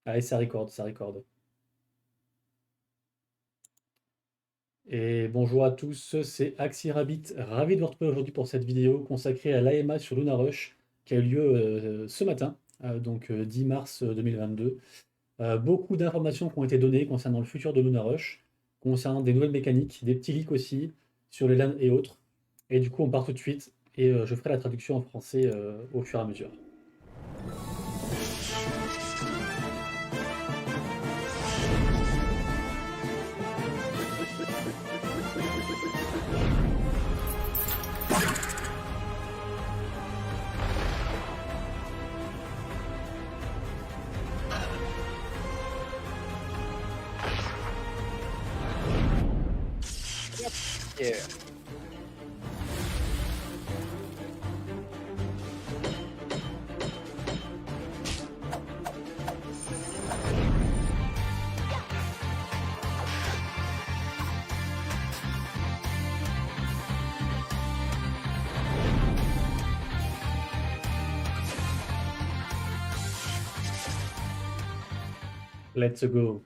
Allez, ça record, ça record. Et bonjour à tous, c'est AxiRabbit, ravi de vous retrouver aujourd'hui pour cette vidéo consacrée à l'AMA sur Luna Rush qui a eu lieu ce matin, donc 10 mars 2022. Beaucoup d'informations qui ont été données concernant le futur de Luna Rush, concernant des nouvelles mécaniques, des petits leaks aussi sur les LAN et autres. Et du coup, on part tout de suite et je ferai la traduction en français au fur et à mesure. Yeah. Let's go.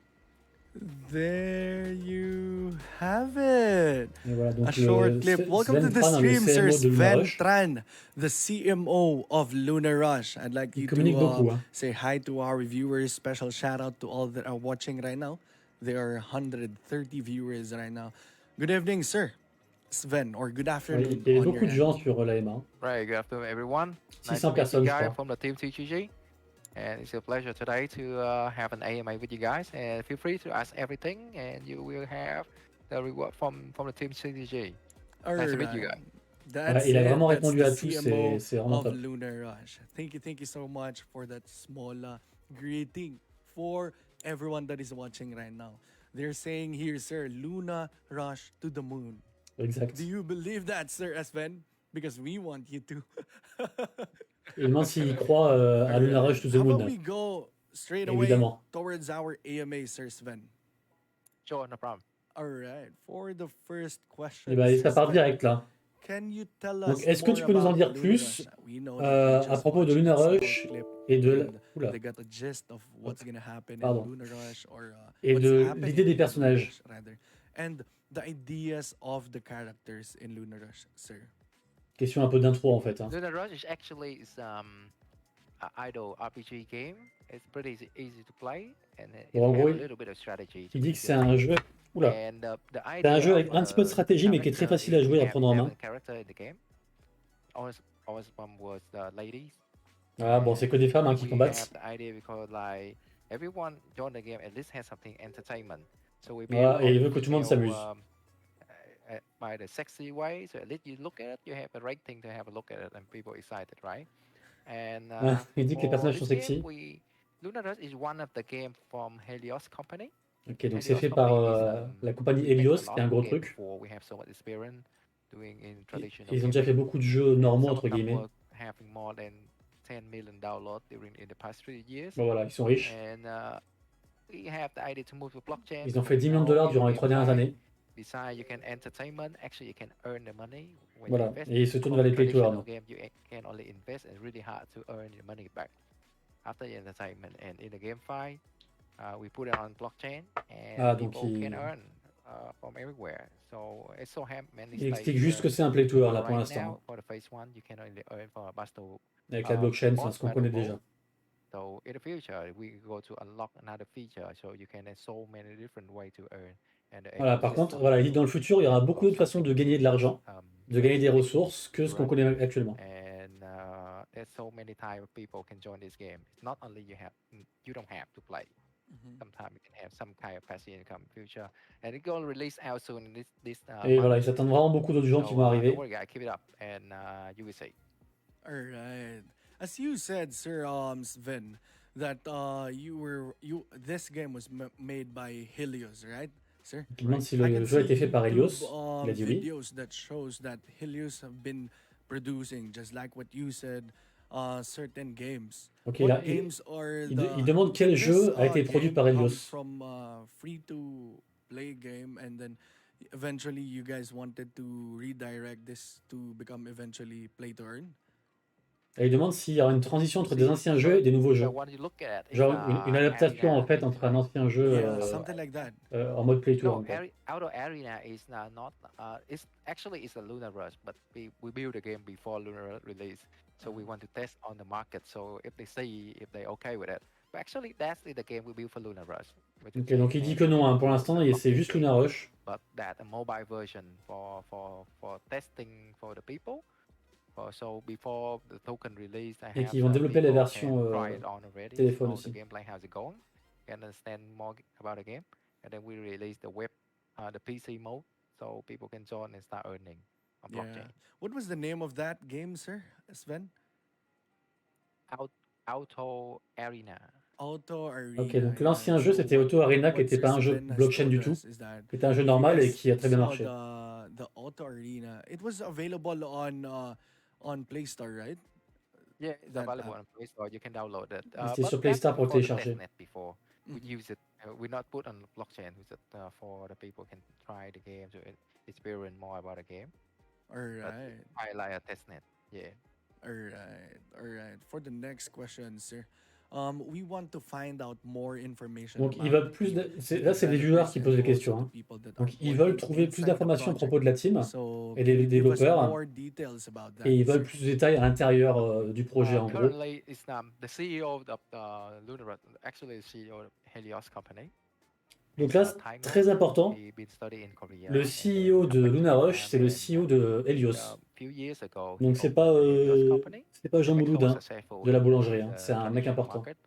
There you have it. Et voilà, A donc short clip. Welcome to Sven the Tran, le stream, sir. CMO de Luna Sven Rush. Tran, the CMO of Luna Rush. I'd like Il you communique to beaucoup, hein. say hi to our viewers. Special shout out to all that are watching right now. There are 130 viewers right now. Good evening, sir. Sven, or good Ouais, afternoon il y avait on your beaucoup de end. gens sur l'AMA. Right, good afternoon, everyone. Nice 600 to meet you personnes, je guys crois. from the team TGG. And it's a pleasure today to have an AMA with you guys. And feel free to ask everything, and you will have the reward from the team TGG. All Nice to meet you right. guys. That's Il a it. vraiment That's répondu the à tous, CMO c'est vraiment of top. Luna Rush. Thank you so much for that small greeting for everyone that is watching right now. They're saying here, sir, Luna Rush to the moon. Exact. Do you believe that, sir, Sven? Because we want you to. Il demande s'il croit à Luna Rush to the How about Moon. we go straight away Évidemment. towards our AMA, sir, Sven? Sure, no problem. All right. For the first question, Et ben, sir, ça part Sven, direct là. can you tell Donc, us est-ce que more tu peux nous en about dire Luna plus Rush? We know that we à just propos de watched Luna that small Rush clip et de... and Oula, they got a gist of what's gonna happen in pardon. Luna Rush or Et what's de happening l'idée des in Luna personnages. Rush rather, and the ideas of the characters in Luna Rush, sir. Question un peu d'intro en fait. Hein. Luna Rush is actually an idle RPG game. It's pretty easy to play, and it Bon, en gros, has a little bit of strategy. il dit que c'est un jeu... Oula. And the C'est un idea jeu of avec un petit peu de stratégie mais qui est très character facile à is jouer we et à have prendre en main. 11 characters in the game. Always one was the ladies. Ah bon, c'est que des femmes hein, qui We combattent. have the idea because like everyone join the game at least has something entertainment. So we build Voilà, et il on veut que tout le monde female, s'amuse. by the sexy way. So at least you look at it, you have a right thing to have a look at it, and people excited, right? And Il dit que les for personnages sont this sexy. game, Luna Rush is one of the game from Helios Company. Ok, donc c'est Helios fait par Company is, la compagnie we make a Helios, lot qui est un of gros game truc. before. We have so much experience doing in traditional Ils ont déjà gaming. fait beaucoup de jeux normaux, Some entre of them guillemets. were having more than 10 million downloads during in the past 3 years. Bon voilà, ils sont riches. And we have the idea to move to blockchain. Ils ont fait 10 millions de dollars durant les 3 dernières années. Besides, you can entertainment. Actually, you can earn the money when Voilà, you invest. et ils se tournent vers les play to Traditional earn. game, you can only invest, and really hard to earn the money back after the entertainment. And in the game fight, we put it on blockchain, and Donc people can earn from everywhere. So it's so many il explique stages, juste que c'est un play to earn là pour right l'instant. now, for the phase 1, you can only earn for a battle. Avec la blockchain, c'est boss ce qu'on connaît battle déjà. So in the future, we go to unlock another feature, so you can have so many different ways to earn. And the Voilà, par contre, ecosystem voilà, il dit dans le will futur, il y aura beaucoup d'autres grow façons de something, gagner de l'argent, de gagner des fantastic ressources que ce to qu'on run. connaît actuellement. And there's so many type of people can join this game. It's not only you don't have to play. Sometimes you can have some kind of passive income in future, and it's gonna release out soon in this Et voilà, month. ils attendent vraiment beaucoup d'autres gens qui So vont arriver. don't worry, guys, keep it up, and you will see. All right. As you said, sir, Sven, that this game was made by Helios, right, sir? Il demande si I le can jeu a été see fait par Helios. YouTube, Il a dit oui. videos that shows that Helios have been producing, just like what you said, certain games. Ok, What là, games are il demande quel jeu a été produit par Helios. From free to play game, and then eventually you guys wanted to redirect this to become eventually play to earn. Et il demande s'il y aura une transition entre des See, anciens jeux et des nouveaux the jeux. one you look at is Genre une adaptation en arena. fait It's entre un ancien jeu Yeah, something like that. en mode play to no earn, quoi. outer arena is not. It's actually it's a Lunar Rush, but we build the game before Lunar release, so we want to test on the market. So if they see if they okay with it, but actually that's the game we built for Lunar Rush. Which Ok, change donc il dit name que to non, hein, pour the l'instant, c'est blockchain juste game. Luna Rush. But that a mobile version for testing for the people. So before the token release, I Et have qu'ils vont développer la people version can try it on already, téléphone know the aussi. gameplay, how's it going, can understand more about the game, and then we release the web, the PC mode, so people can join and start earning on blockchain. Yeah. What was the name of that game, sir? Sven? Auto Arena. Auto Arena. Ok, donc Yeah. l'ancien jeu So c'était Auto Arena qui what n'était Sir pas un jeu Sven has blockchain told du tout, us is that qui était un jeu if you normal et guys qui a très bien saw marché. the Auto Arena, it was available on Play Store, right? Yeah, it's That available app. on Play Store. You can download it. C'était But sur Play that's Store pour le for the télécharger. testnet before. We use it. We not put on blockchain. We just for the people can try the game to experience more about the game. All But right. highlight a testnet. Yeah. All right. All right. For the next question, sir. We want to find out more information Donc ils about veulent plus the là c'est les viewers developers qui and posent des also questions, the hein. people that are Donc ils veulent working trouver plus inside the d'informations à project. propos de la team So et can des you give us développeurs, more details about et that, ils veulent sir? plus de détails à l'intérieur du projet en gros. Currently, it's the CEO of the Lunar, actually the CEO of Helios company. Donc It's là, c'est Thai très important, He been studying in Korea, le and then CEO de come back to Luna Rush, Vietnam, c'est le and CEO de Helios. few years ago he Donc opened the Helios company. c'est pas Jean Make so Mouloudin successful de la in boulangerie, hein. the C'est un mec traditional important. market.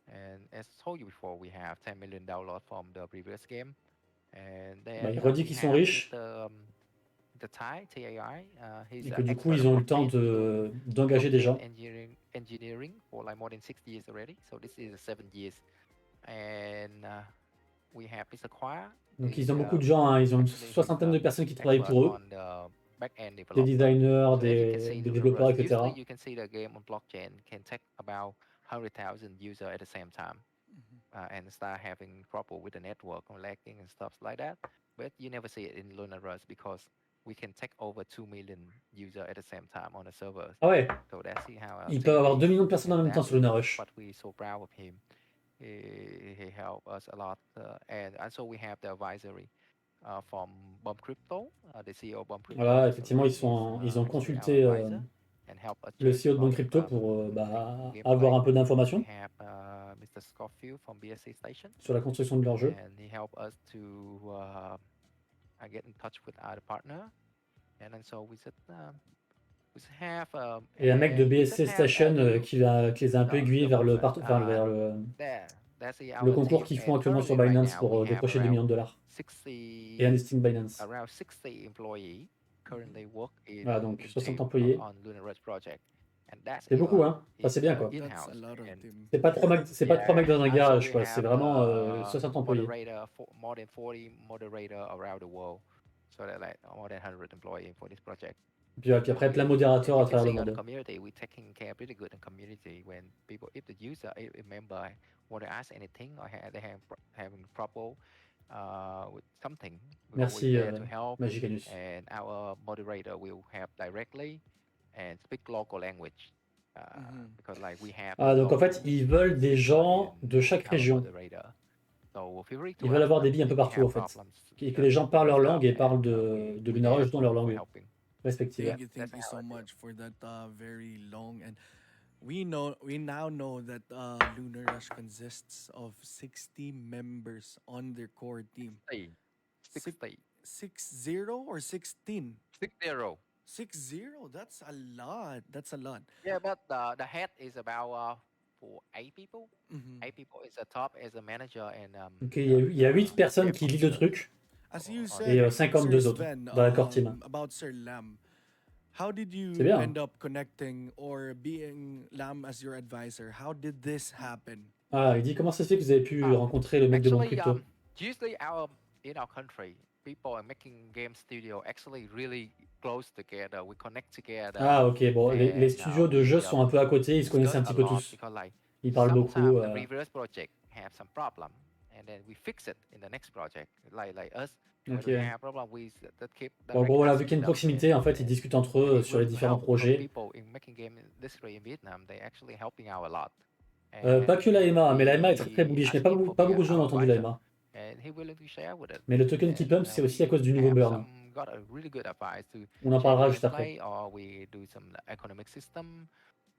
And as told you before, we have 10 million downloads from the previous game. And Bah, then il redit we qu'ils sont have riches the Thai, TAI. He's et an que du coup expert ils in ont eu le temps d'engager des gens. engineering for like more than 6 years already. So this is 7 years. And we have Mr. Khoa. Donc ils ont beaucoup de gens, hein. Ils ont une soixantaine de personnes qui travaillent pour eux, des designers, des développeurs, etc. Usually you can see the game on blockchain can take about 100,000 users at the same time. And start having trouble with the network or lagging and stuff like that. But you never see it in Lunar Rush because we can take over 2 million users at the same time on the servers. Ah ouais, So that's how ils peuvent avoir 2 millions de personnes en même temps sur Luna Rush. But we're so proud of him. He helped us a lot. And also we have the advisory from Bomb Crypto, the CEO of Bomb Crypto. Voilà, effectivement, ils ont consulté le CEO de Bon Crypto pour avoir un peu d'informations Mr. Scofield from BSC Station. Sur la construction de leur jeu. And he helped us to get in touch with our partner. And then so we said, et un mec de BSC Station qui les a un peu aiguillés vers le concours qu'ils font actuellement sur Binance pour décrocher 2 millions de dollars. Et un listing Binance. Voilà, donc 60 employés. C'est beaucoup, hein. Enfin, c'est bien, quoi. C'est pas 3 mecs dans un garage, quoi. C'est vraiment 60 employés. More than 40 moderators around the world. So that like more than 100 employees for this project. Puis après, plein de modérateurs à travers le monde. Community, we're taking care pretty good in community when people, if the user, if a member want to ask anything or they have having trouble with something, we're always Merci, there to help. Magicanus. And our moderator will help directly and speak local language. Because like we have donc en fait, ils veulent des gens de chaque région. Ils veulent avoir des billes un peu partout, en fait. Et que les gens parlent leur langue et parlent de Luna Rush dans leur langue respective. Thank you so much for that very long, and we now know that Lunar Rush consists of 60 members on their core team. 60 or 16? 60. That's a lot. Yeah, but the head is about for 8 people. 8 people is the top as a manager and. Ok, il y a 8 personnes qui lisent le truc. As you said, et 52 autres dans la core team. About Sir Lam, how did you end up connecting or being Lam as your advisor? How did this happen? Ah, il dit comment ça se fait que vous avez pu rencontrer le mec de Bon Crypto? Usually in our country, people are making game studio actually really close together. We connect together. Ah ok, bon, les studios de jeux sont un peu à côté, ils se connaissent un petit peu tous. Ils parlent beaucoup. The reverse project have some problem. and then we fix it in the next project. Like us, Ok. when we have problem, we that keep Bon, en gros, direct voilà, vu asking qu'il y a une them, proximité, en fait, ils discutent entre eux it sur les will différents help because projets. people in making game industry in Vietnam, they actually helping out a lot. Pas que And l'AMA, mais l'AMA est très très we bullish, mais ask him for pas be beaucoup de gens ont our entendu advisor, l'AMA. and he willing to share with it. Mais le token qui And pump, c'est aussi à we cause du nouveau have burn. got a really good advice to On en change parlera the juste après. gameplay, or we do some economic system,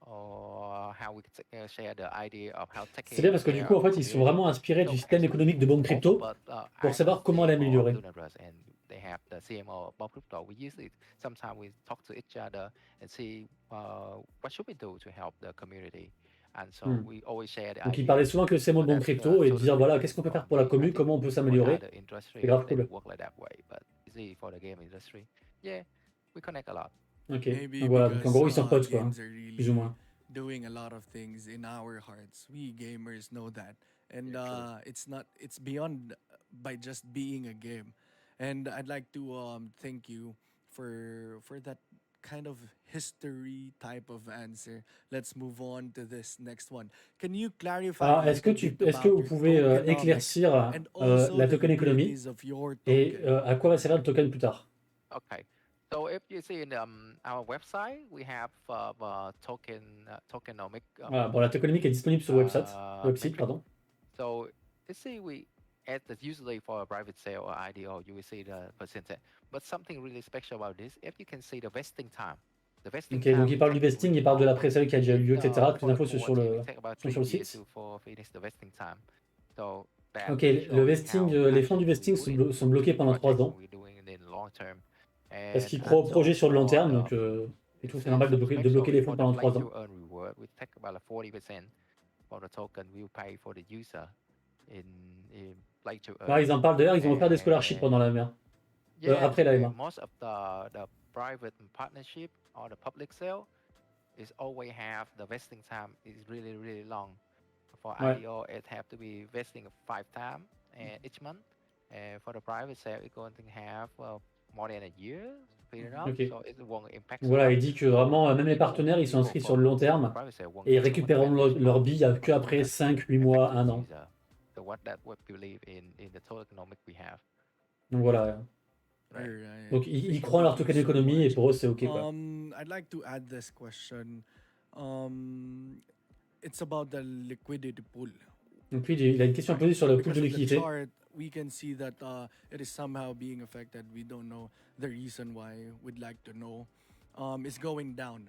or how we share the idea of how C'est bien taking parce que du care coup, en of the fait, ils sont community. vraiment inspirés du So système actually, économique de Bombe all Crypto but pour I'm savoir the comment CMO of l'améliorer. Lunar Rush, and they have the CMO of Bob Crypto. We use it. Sometimes we talk to each other and see what should we do to help the community. And so Hmm. we always share the Donc, il idea. parlait souvent que le CMO So de Bombe that's Crypto et de dire totally voilà, different qu'est-ce qu'on peut faire from pour la me. I commu, think comment on peut for the s'améliorer. other C'est industry, grave they cool. work like that way, but easy for the game industry. Yeah, we connect a lot. Ok. Maybe Donc voilà, donc en because gros, ils sont potes, quoi, games are plus ou really moins. doing a lot of things in our hearts. We gamers know that, and Yeah, true. it's beyond by just being a game. And I'd like to thank you for that kind of history type of answer. Let's move on to this next one. Can you clarify Alors, a little bit est-ce que about vous your pouvez tokenomics éclaircir and also la the token économie utilities of your et token? à quoi va servir le token plus tard? Okay. So if you see in our website, we have tokenomic Voilà, bon, la tokenomique est disponible sur le website, metric. pardon. So you see, we as the usually for a private sale or IDO, you will see the percentage. But something really special about this, if you can see the vesting time. The vesting Ok, donc time il it parle du take vesting, really il parle de la long. pré-sale qui a déjà eu lieu, etc. Toutes For les the infos quality, it take about sont 3 sur le years site. for finish the vesting time. So that Ok, will le show you vesting, how les fonds du passionate we vesting put in sont bloqués the pendant 3 project ans we're doing it in long term. parce qu'ils And croient au projet also sur le long for terme, the donc il trouve que c'est see normal some de bloquer les special fonds for the pendant play 3 ans. to earn reward, we take about like 40% for the token we'll pay for the user in play to Ah, earn. ils en parlent d'ailleurs, ils ont offert des scholarships And pendant la MR. yeah, Après la MA. most of the private partnership or the public sale is always have the vesting time is really long. For Ouais. IDO, it have to be vesting 5 times each month. And for the private sale, it's going to have more than a year period out, Ok. so it won't impact so Voilà, il much. dit que vraiment, même les People partenaires, ils sont inscrits sur le long from the terme private sale won't et ils get so much récupéreront advantage leur from bille que the après token 5, 8 mois, affecting 1 the an. user. So what we believe in the total economic we have. Donc voilà. Right. Alright. Donc ils croient en leur Thank you token so économie et much. pour eux, c'est ok, quoi. I'd like to add this question. It's about the liquidity pool. Donc lui, il a une question à poser sur le pool Because de of the liquidité. chart, we can see that it is somehow being affected. We don't know the reason why. We'd like to know. It's going down.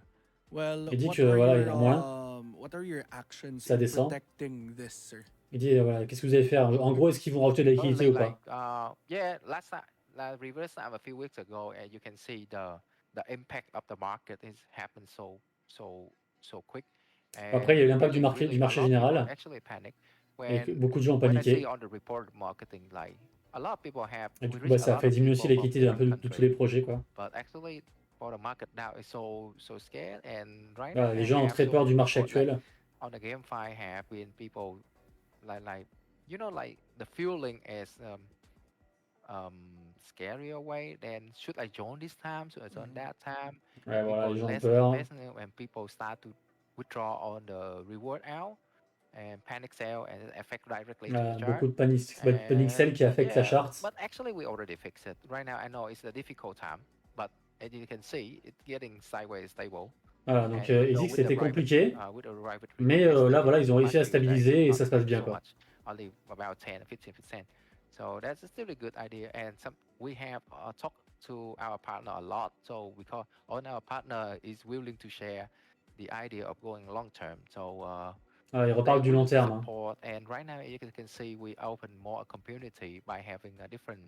Well, Il dit que voilà, il y a moins, what are your actions ça in descend. protecting this, sir? Il dit voilà, qu'est-ce que vous allez faire? En gros, est-ce qu'ils vont rajouter de la liquidité ou pas? Yeah, last time, reverse time a few weeks ago, and you can see the impact of the market has happened so quick. Après, il y a eu l'impact du Really, marché a lot of people général actually panic et que when beaucoup de gens ont when I see paniqué. on the report marketing, like a lot of people have Et du we coup, reach a ça a lot fait of diminuer aussi people from l'équité un peu different de tous les countries, projets, quoi. but actually for the market now is so scared, and right Voilà, now les I gens ont have très so peur many du marché report like actuel. on the GameFi have been people like you know, like the feeling is scary away, then should I join this time, should I join that time? Ouais, voilà, People les gens ont less peur. investment when people start to withdraw on the reward out and panic sell, and it affect directly to the chart. Beaucoup de panic sell qui affectent la Yeah, charte. but actually we already fixed it. Right now I know it's a difficult time, but as you can see, it's getting sideways stable. Voilà, donc And il dit que c'était compliqué, with the private mais investing, là, voilà, ils ont réussi à much bigger, it's stabiliser et not ça se passe affect bien, so quoi. much, only about 10 or 15%. So that's still a good idea. And we have talked to our partner a lot. So because all our partner is willing to share the idea of going long term. So Ah, il they reparle du long willing to terme. support. And right now you can see we open more a community by having a different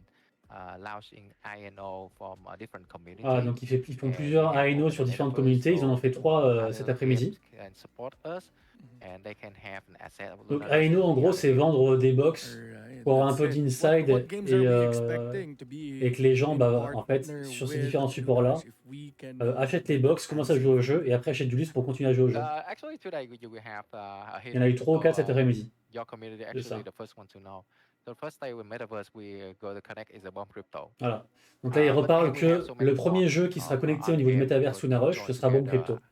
launching INO from a different community. Ah, donc ils font And plusieurs we have ANO open sur the différentes metaverse, communautés. Ils en ont so fait 3 other cet après-midi. games can support us, and they can have an asset of Donc Lunar Rush ANO, in en the gros, other c'est game. vendre des box Alright, pour avoir un that's peu it. d'inside What games are we expecting to et be que les gens, in en fait, partner sur ces with différents Lunar supports-là, Rush, if we can achètent les get that box, commencent à jouer au jeu et après achètent du luxe pour continuer à jouer au jeu. Actually, today you will have a Il y en a eu 3 ou 4 cet après-midi. your community C'est ça. actually the first one to know. The first day with Metaverse we go to connect is a bomb crypto. Voilà. Donc là, il reparle we have que so many le premier more jeu qui sera connecté au other niveau du games métaverse we Lunar will Rush, join ce sera Bombe together. Crypto.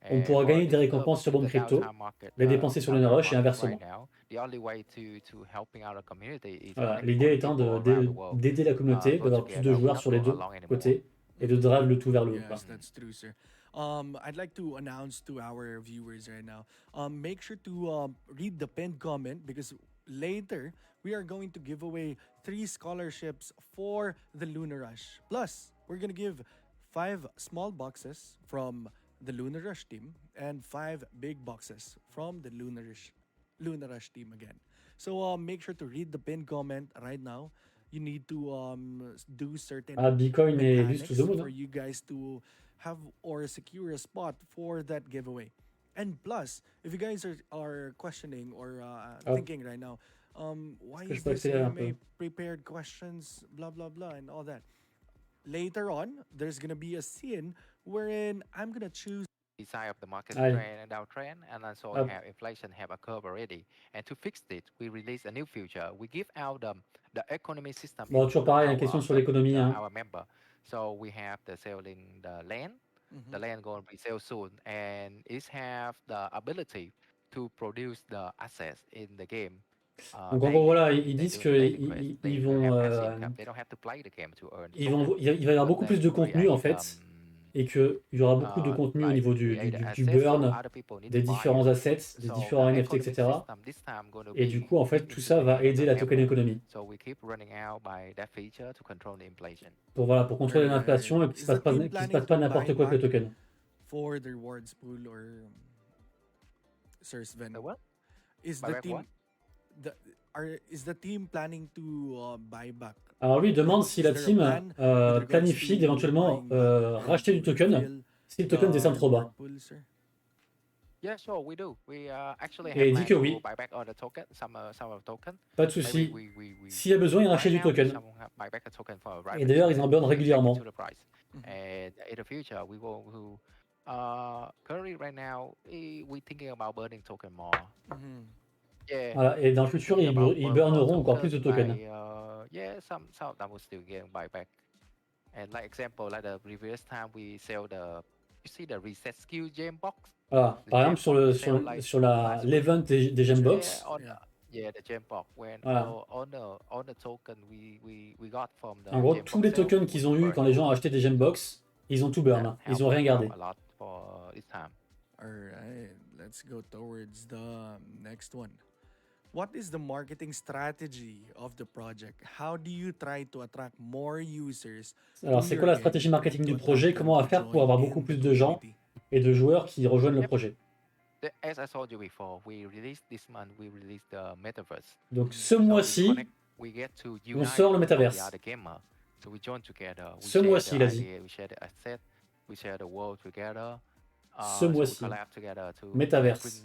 On pourra For gagner des this récompenses sur Bombe the Crypto, downtown market, les dépenser sur Lunar Rush et right inversement. now, the only way to helping out a community is Voilà, make l'idée all étant people around the world d'aider la communauté, go d'avoir plus de together. We joueurs not sur les go deux alone anymore. côtés et de drive le tout vers le haut, quoi. Yes, that's true, sir. I'd like to announce to our viewers right now. Make sure to read the pinned comment because later we are going to give away 3 scholarships for the Lunar Rush. Plus, we're gonna give 5 small boxes from the Lunar Rush team and 5 big boxes from the Lunar Rush team again. So make sure to read the pinned comment right now. You need to do certain Ah, Bitcoin et Lust to mechanics the Moon, for hein. you guys to have or secure a spot for that giveaway. And plus, if you guys are questioning or Ah, thinking right now, why est-ce que je is peux this accélérer un AMA peu? prepared questions, blah blah blah, and all that? Later on, there's gonna be a scene wherein I'm gonna choose Side of the market Allez, trend and downtrend, and also hop. have inflation have a curve already. And to fix it, we release a new feature. We give out the economy system Bon, toujours pareil, hein, question sur l'économie, hein. our member. So we have the selling the land. The Mhm. land going to be sold soon, and it have the ability to produce the assets in the game. Donc en gros, voilà, ils They disent do the daily qu'ils quest. ils They ils will vont, have passive income. They don't have to play the game to earn the token. il va y avoir But beaucoup plus they de contenu en create fait, et qu'il y aura beaucoup de contenu au like niveau create an du asset so burn, other people need des to buy différents it. assets, des So différents the NFT, economic etc. system this time going to Et du be coup, en fait, tout into ça the va hand of aider the la token member. economy. So we keep running out by that feature to control the inflation. Pour, voilà, pour contrôler Alright. l'inflation et qu'il Is the team se passe planning pas to buy n'importe quoi avec le back token. for the rewards pool or Sir Sven? The what? Is Buy the back team what? is the team planning to buy back? Alors lui, il demande si Is la there a team plan with regards planifie to d'éventuellement buying back or racheter du to token refill si le token the descend trop bas. reward pool, sir? Yeah, sure, we do. We actually Et have il dit planned que to oui, buy back all the token, some of the token. pas de Maybe souci. we S'il y a besoin, il right rachète du now we token. some buy back a token for a right Et d'ailleurs, ils en burn to take it régulièrement. to the price. And in the future, we will who currently right now we thinking about burning token more. Yeah. Voilà. Et dans le futur, ils burneront encore plus de tokens. Like, yeah, some of them will still get buy back. And like example, like the previous time we sell you see the reset skill gem box. Voilà. The Par gem exemple, box we sell like sur last week. l'event des gembox, Yeah, the gem box when voilà. all the token we got from the En gros, gem tous box les sale, tokens qu'ils ont eu burn quand les gens all. ont acheté des gembox, ils ont tout burn. That Ils ont help rien gardé. a lot for this time. Alright, let's go towards the next one. What is the marketing strategy of the project? How do you try to attract more users? Alors, c'est quoi la stratégie marketing du projet? Comment on va faire pour avoir beaucoup plus de gens et de joueurs qui rejoignent le projet? As I told you before, we released this month, we released the metaverse. Donc, ce mois-ci, on sort le métaverse. So we join together. We Ce mois-ci, il a dit. We share the asset. We share the world together. Ce mois-ci. Métaverse.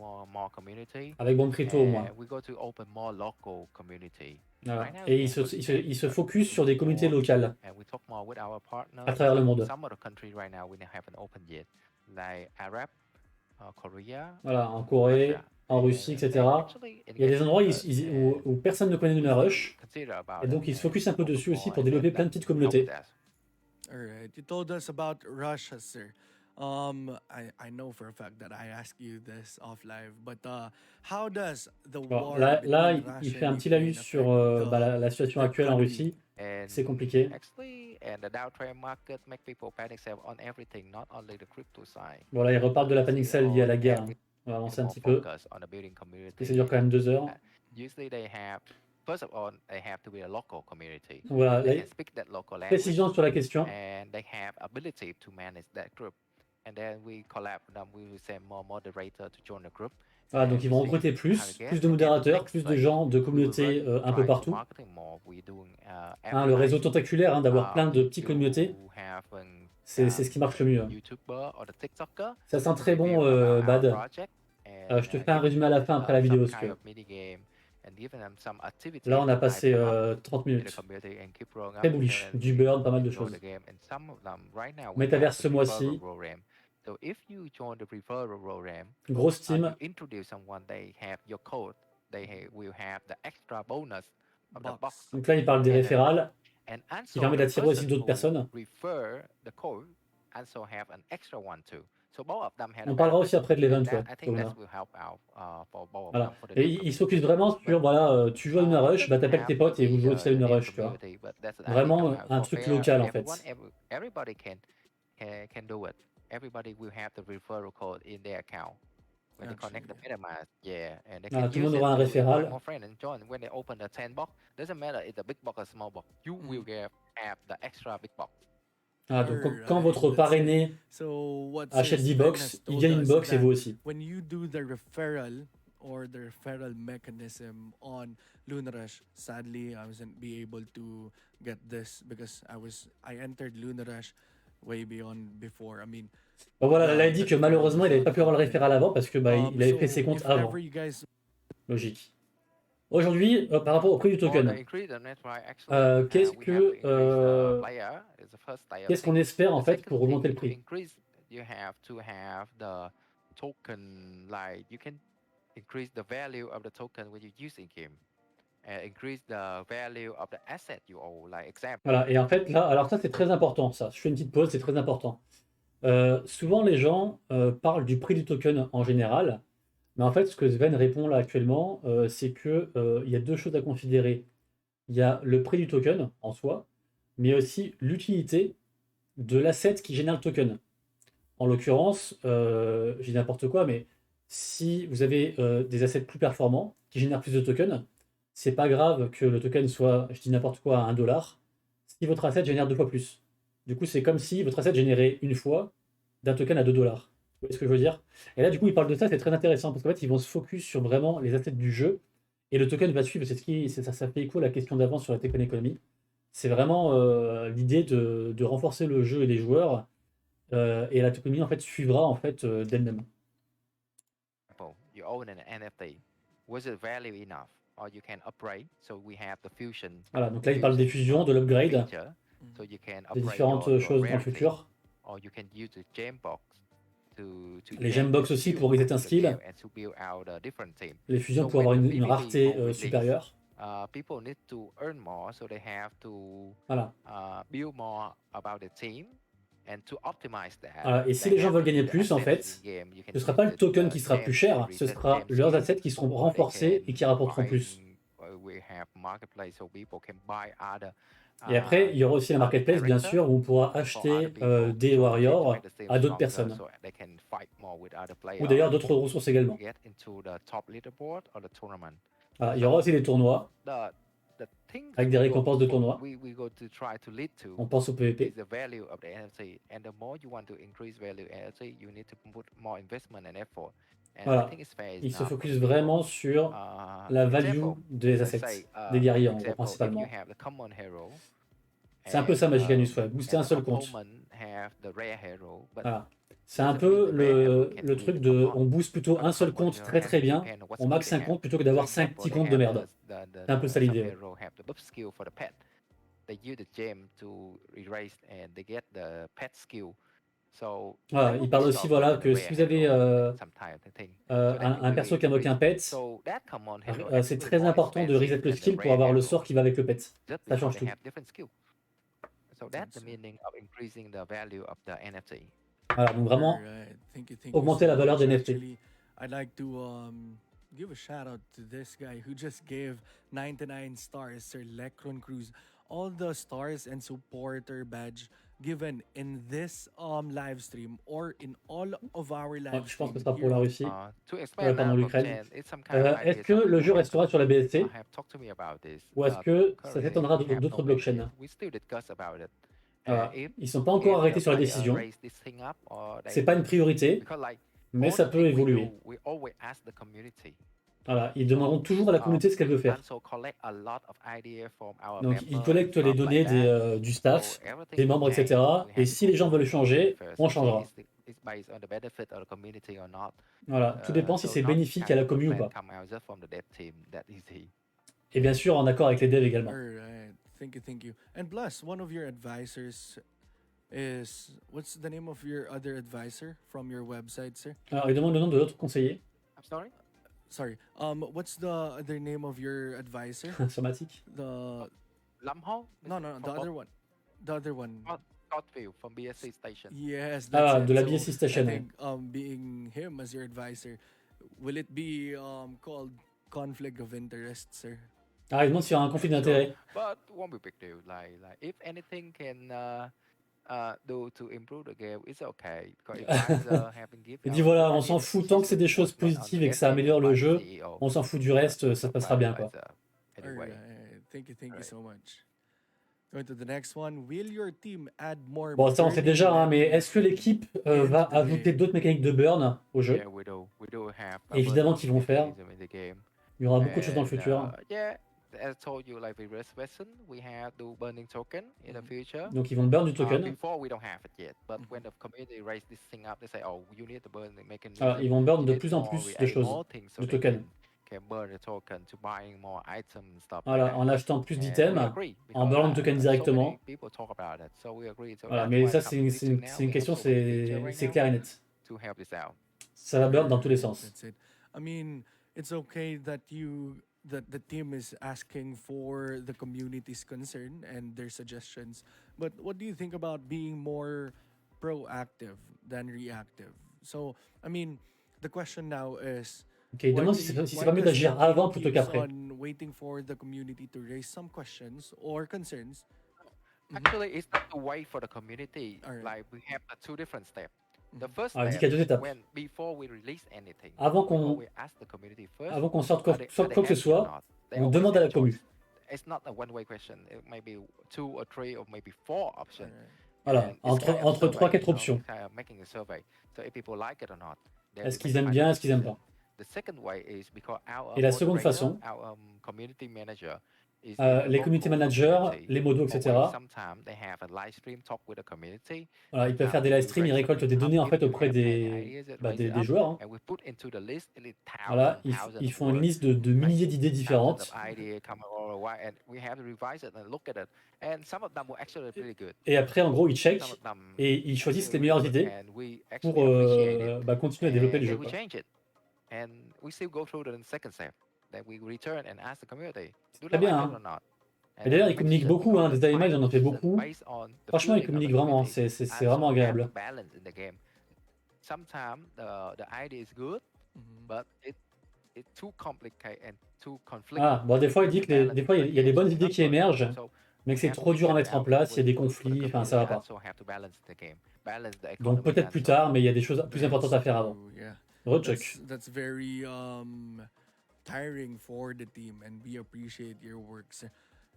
Avec Bon Crypto au moins. We go to open more local community. Voilà. Right now, Et il se focus sur des communautés locales and we talk more with our partners. à travers le monde. Some of the countries right now we haven't opened yet, like Arab, Korea. Voilà, en Corée, en Russie, etc. Il y a des endroits où personne ne connaît Lunar Rush, et donc ils se focus un peu dessus aussi pour développer plein de petites communautés. Alright, you told us about Russia, sir. I know for a fact that I asked you this off live, but how does the Bon, war là, between il Russia fait un and petit Ukraine laïus sur affect la situation actuelle en Russie. C'est compliqué. Actually, and the downtrend market make people panic sell on everything, not only the crypto side. Voilà, il reparle de la panic sell liée à la guerre. On va avancer un petit peu. Et ça dure quand même 2 heures. Usually they have, first of all, they have to be a local community. Voilà, They can speak that local language. précision sur la question. And they have ability to manage that group. And then we collab with them. We will send more moderator to join the group. Voilà, donc ils vont recruter plus de modérateurs, plus de gens, de communautés un peu partout. Le réseau tentaculaire, d'avoir plein de petites communautés, c'est ce qui marche le mieux. Ça sent très bon, Bad. Je te fais un résumé à la fin après la vidéo. Là, on a passé 30 minutes. Très bullish, du burn, pas mal de choses. Metaverse ce mois-ci. So if you join the referral program, grosse team. You introduce someone, they have your code, will have the extra bonus of the box. Donc là, il parle des référals, qui permet d'attirer aussi d'autres personnes. Refer the code, also have an extra one too. So both of them had a On parlera aussi benefit, après de and l'event, that ouais, I sur think that Luna. will help out for both of Voilà. them for the Et new il se focus community. vraiment But sur, voilà, tu joues à Luna it Rush, bah doesn't t'appelles tes have to potes et vous be jouez aussi à the Luna game Rush, tu vois. community, but that's I think Vraiment un for truc fair, local en everyone, fait. everybody can do it. Everybody will have the referral code in their account. When they Actually, connect the yeah. MetaMask, yeah, and they Voilà, can tout le use monde it aura un to invite référal. more friends and join. When they open the 10 box, doesn't matter if the big box or small box, you will have the extra big box. Ah, donc quand Alright, votre that's it. parrainé So what achète Sir 10 Sven box, has il told gagne une us box et that vous aussi. when you do the referral or the referral mechanism on Lunarush, sadly I wasn't be able to get this because I entered Lunarush way beyond before. I mean, Bah voilà, là il the dit que referral malheureusement was il n'avait not pas pu avoir le happening. référal avant parce que bah, il avait fait So ses comptes if avant. ever you guys Logique. Aujourd'hui, par rapport au prix du For the token, increase the net price, actually, qu'est-ce we have to increase the que player. Is the first tier qu'est-ce qu'on thing. espère en The fait pour second augmenter le thing, to prix? increase, you have to have the token. Like you can increase the value of the token when you use in game. Increase the value of the asset you own. Like example. Voilà, et en fait là, alors ça c'est très important ça. Je fais une petite pause, c'est très important. Souvent les gens parlent du prix du token en général, mais en fait ce que Sven répond là actuellement, c'est que il y a deux choses à considérer. Il y a le prix du token en soi, mais aussi l'utilité de l'asset qui génère le token. En l'occurrence, je dis n'importe quoi, mais si vous avez des assets plus performants qui génèrent plus de tokens, c'est pas grave que le token soit, je dis n'importe quoi, à 1 $, si votre asset génère 2 fois plus. Du coup, c'est comme si votre asset générait une fois d'un token à 2 $. Vous voyez ce que je veux dire? Et là, du coup, ils parlent de ça, c'est très intéressant parce qu'en fait, ils vont se focus sur vraiment les assets du jeu et le token va suivre. Ça fait écho à la question d'avant sur la token economy. C'est vraiment l'idée de renforcer le jeu et les joueurs et la tokenomie en fait suivra en fait d'elle-même. You own an NFT. Was it value enough? Or you can upgrade. So we have the fusion. Voilà, donc là il parle des fusions, de l'upgrade, feature, so you can des upgrade différentes your choses dans le rarity. futur. Or you can use the gem box Les gembox aussi pour reset un skill. Les fusions pour avoir une rareté supérieure. People need to earn more, so they have to Voilà. build more about the team. And to optimize that, voilà. Et si les gens veulent gagner plus, en fait, ce ne sera pas le token qui sera plus cher, ce sera leurs assets qui seront renforcés et qui rapporteront plus. Et après, il y aura aussi la marketplace, bien sûr, où on pourra acheter des warriors à d'autres personnes. Ou d'ailleurs d'autres ressources également. Voilà, il y aura aussi des tournois, avec des récompenses de tournois. On pense au PvP. Voilà, il se focus vraiment sur la value des assets, des guerriers en gros, principalement. C'est un peu ça Magicanus, ouais, booster un seul compte. Voilà. C'est un peu le truc de, on booste plutôt un seul compte très très bien, on max un compte plutôt que d'avoir 5 petits comptes de merde. C'est un peu ça l'idée. Voilà, il parle aussi voilà, que si vous avez un perso qui invoque un pet, c'est très important de reset le skill pour avoir le sort qui va avec le pet. Ça change tout. Voilà, donc vraiment thank you augmenter so la valeur much. des NFT. Actually, I'd like to give a shout out to this guy who just gave 99 stars, Sir Lecron Cruz. All the stars and supporter badge given in this live stream or in all of our live Je pense que ce stream sera pour la Russie. Pardon, Pardon, l'Ukraine. Est-ce que le jeu restera sur la BSC ou est-ce que ça s'étendra d'autres blockchains? Voilà. Ils ne sont pas encore arrêtés sur la décision. C'est pas une priorité, mais ça peut évoluer. Voilà, ils demanderont toujours à la communauté ce qu'elle veut faire. Donc ils collectent les données du staff, des membres, etc. Et si les gens veulent changer, on changera. Voilà, tout dépend si c'est bénéfique à la commune ou pas. Et bien sûr en accord avec les devs également. Alright, thank you. And plus, one of your advisors is, what's the name of your other advisor from your website, sir? Alors il demande le nom de l'autre conseiller. Sorry. What's the other name of your advisor? Somatique. The Lamho? no, the other one. The other one. got view from BSC station. Yes, that's Ah, it. de la So BSC I Station, ouais. think being him as your advisor, will it be called conflict of interest, sir? Ah, il demande s'il y a un conflit Yeah, sure. d'intérêt. But won't be big deal. Like if anything can do to improve the game, it's okay. Because advisor have been Il given dit a good voilà, on s'en idea, fout, tant que c'est decision des was choses made on positives the et que ça FM améliore le by the jeu, CEO. on s'en fout du reste, ça passera By bien, quoi. advisor. All Anyway. right. Thank you Right. so much. Going to the next one. Will your team add more Bon, ça on sait burning déjà, hein, mais est-ce que mechanism l'équipe va into the ajouter game? d'autres mécaniques de burn au jeu? Yeah, we do have a Évidemment burning qu'ils vont faire. mechanism in the game. Il y aura beaucoup de choses dans le And futur. yeah, as I told you, like with lesson, we have the burning token in the future. Donc ils vont burn du token. Before we don't have it yet, but when the community raise this thing up, they say, "Oh, you need the burning mechanism." Alors, ils vont burn You de need plus en more, we plus de add choses, more things so de they tokens. can burn the token to buying more items and stuff like Voilà, that. en achetant plus And we d'items, agree en because burnant le token so directement. many people talk about it, so we agree. So Voilà, that's mais why ça the community now c'est une we have question, so many features right c'est now clair et net. to help this out. Ça va burn dans tous les sens. That's it. I mean, it's okay that the team is asking for the community's concern and their suggestions. But what do you think about being more proactive than reactive? So, I mean, the question now is Ok, il demande si c'est pas mieux d'agir avant plutôt qu'après. on waiting for the community to raise some questions or concerns. Actually, it's not to wait for the community. Alright. Like we have two different steps. The first Ah, il dit step qu'il y a deux is étapes. when before we release anything. Avant Before qu'on we ask the community first. avant qu'on sorte quoi are they que ce happy or soit, not? They on always demande à la have commu. choice. It's not a one-way question. It may be 2 or 3 or maybe 4 options. Voilà, And it's kind of entre 3 survey, 4 you know, options. it's kind of making a survey. So if people like it or not, then Est-ce we qu'ils make a aiment final bien, est-ce qu'ils aiment decision. pas? The second way is because our Et la seconde moderator, façon, our community manager is in the les community local managers, community. les modos, etc. Always sometimes they have a live stream talk with the community. Voilà, ils peuvent faire des live streams, ils récoltent des données en fait auprès des joueurs. Hein. And we put into the list Voilà, ils font une liste de milliers d'idées différentes. and we have to revise it and look at it. And some of them were actually really good. Et après, en gros, ils checkent Some of them et ils choisissent les really meilleures good, idées and we pour actually appreciate it. continuer à développer le And jeu. then we Quoi. change it. And we still go through the second step. Then we return and ask the community, do Très they bien. like it Hein. or not? Et d'ailleurs, ils communiquent beaucoup, hein, des AMA, ils en ont fait beaucoup. Franchement, ils communiquent vraiment, c'est vraiment agréable. Sometimes the idea is good, but it's too complicated and too conflicted. Ah, bon, des fois, il dit que des fois, il y a des bonnes idées qui émergent, mais que c'est trop dur à mettre en place, il y a des conflits, enfin, ça va pas. Donc peut-être plus tard, mais il y a des choses plus importantes à faire avant. Recheck. That's very tiring for the team, and we appreciate your work, sir.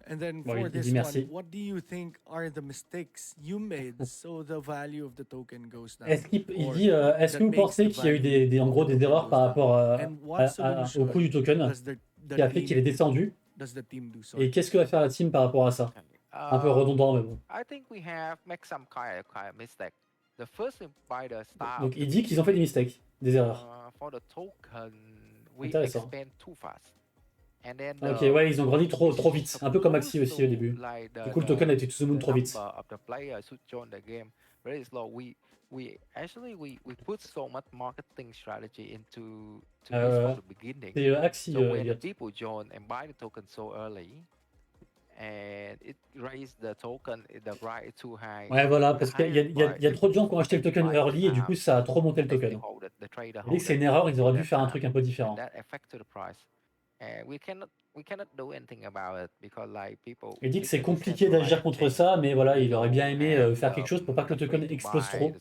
And then Bon, for il this dit merci. one, what do you think are the mistakes you made so the value of the token goes down? Est-ce qu'il Or dit, est-ce que vous that makes pensez the qu'il y a eu value en of gros the des token erreurs goes par down? rapport And what au coût du token does the qui a fait qu'il est team descendu? does the team do? Et qu'est-ce que va faire la team par rapport à ça? Un peu redondant, mais bon. I think we have make some kind of mistake. The first by the start. Donc il dit qu'ils ont fait des mistakes, des erreurs. For the token, we Intéressant. expand too fast. And then Ok, ouais, ils ont grandi trop vite, un peu comme Axie aussi au début. Du coup, le token a été to the moon trop vite. Of the players who join the game very slow. We actually we put so much marketing strategy into this from the beginning. C'est Axie, So when Elliot. the people join and buy the token so early, and it raised the token, the price too high. Ouais, voilà, parce qu'il y a trop de gens qui ont acheté le token early et du coup, ça a trop monté le token. Il dit que c'est une erreur, ils auraient dû faire un truc un peu différent. Il dit que c'est compliqué d'agir contre ça, mais voilà, il aurait bien aimé faire quelque chose pour pas que le token explose trop.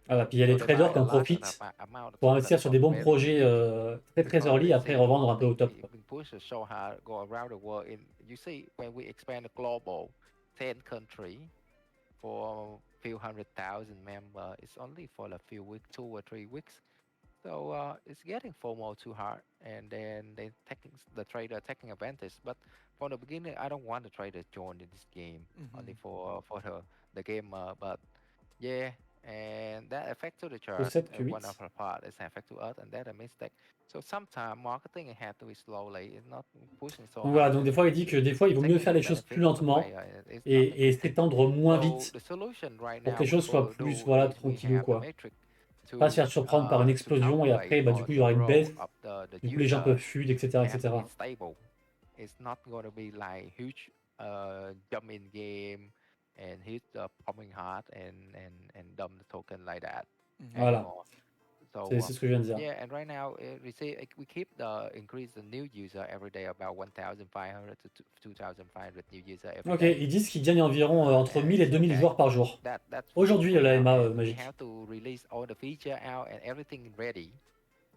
Voilà, puis il y a les traders qui en profitent pour investir sur des bons projets très early, après revendre un peu au top. For few 100,000 members, it's only for a few weeks, 2 or 3 weeks. So it's getting FOMO too hard, and then the trader taking advantage. But from the beginning, I don't want the trader to join in this game only for the game. But yeah, and that affects to the chart. One of the part is affect to us, and that a mistake. So sometimes marketing has to be slowly, it's not pushing so hard. Voilà, donc des fois il dit que des fois il vaut mieux faire les choses plus lentement et s'étendre moins vite pour que les choses soient plus tranquilles quoi. Pas se faire surprendre par une explosion et après, bah, du coup, il y aura une baisse. Du coup, les gens peuvent fuir, etc., etc. stable. It's not going to be like huge jump in game and hit the pumping hard and dump the token like that Voilà, anymore. So c'est ce que je viens de dire. yeah, and right now we see we keep the increase the new user every day about 1,500 to 2,500 new user every Ok, day. ils disent qu'ils gagnent environ entre 1000 et It's 2000 okay. joueurs par jour. That's Aujourd'hui, for la now, MA and we magique. have to release all the feature out and everything ready.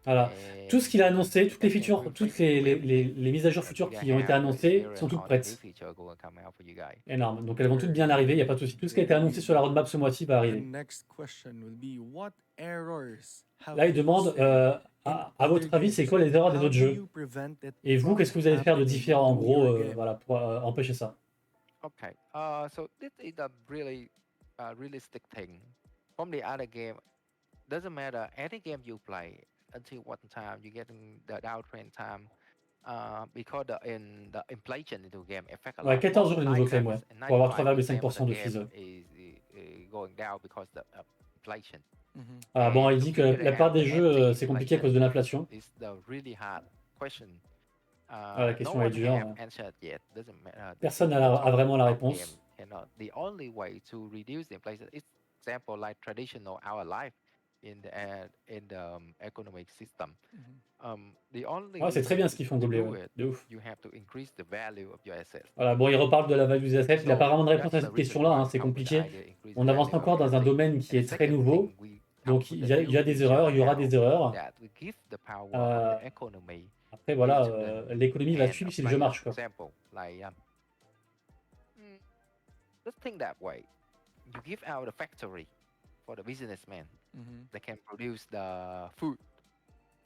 Voilà. Tout ce qu'il a annoncé, toutes les features, We'll toutes fix everything. les mises à jour And futures we qui ont été have the annoncées sont experience toutes on the new prêtes. feature going to come out for you guys. Énorme. Donc elles vont toutes bien arriver, il n'y a pas de souci. Tout ce qui a été annoncé sur la roadmap ce mois-ci va The arriver. next question will be, what errors Là, il have you demande, seen à votre avis, c'est quoi les erreurs des autres jeux? Et vous, qu'est-ce que vous allez faire de différent, en gros, voilà, pour empêcher ça? Okay. So this is a really realistic thing. From the other game, doesn't matter any game you play until one time you getting the downtrend time. Because the inflation into game affect a Ouais, lot. 14 jours les nouveaux claims, ouais. Pour avoir 95% of 3,5% the de game fees. is going down because the inflation. Ah, bon, And il to dit que figure la part out des the jeux, c'est compliqué à cause de anti-inflation l'inflation. is the really hard question. Ah, la No question est one dure. have answered yet. Doesn't matter. Personne The n'a vraiment la top game réponse. cannot. The only way to reduce the inflation is example like traditional our life in the economic system. The only Ouais, c'est très bien ce way qu'ils font, to Goblet, do ouais. it, De ouf. you have to increase the value of your assets. Voilà, bon, il reparle de la value des assets. Il n'a pas So vraiment de réponse that's à the cette reason question-là, why hein, we c'est come with the compliqué. idea increase the On avance value of encore dans un NFT. domaine qui And est très second nouveau. thing, we come Donc with il a y a, new il y a des feature erreurs, il y aura now des erreurs. that we give the power of Euh, the economy Après, voilà, into them l'économie va and suivre a si le jeu player. marche, quoi. Example, like just think that way. You give out the factory for the businessman. They can produce the food.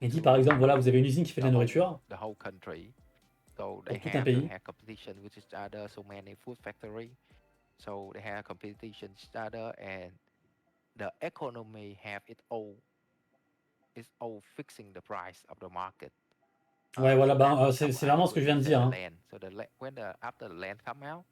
Il dit par exemple, voilà, vous avez une usine qui fait de la the nourriture whole country. So they pour tout un have to pays. have competition with each other. So many food factory. So they have competition with each other, and the economy have its all fixing the price of the market. Ouais, voilà, So that ben, will c'est come vraiment out ce que je when viens we de set dire. the Hein. land. So after the land come out,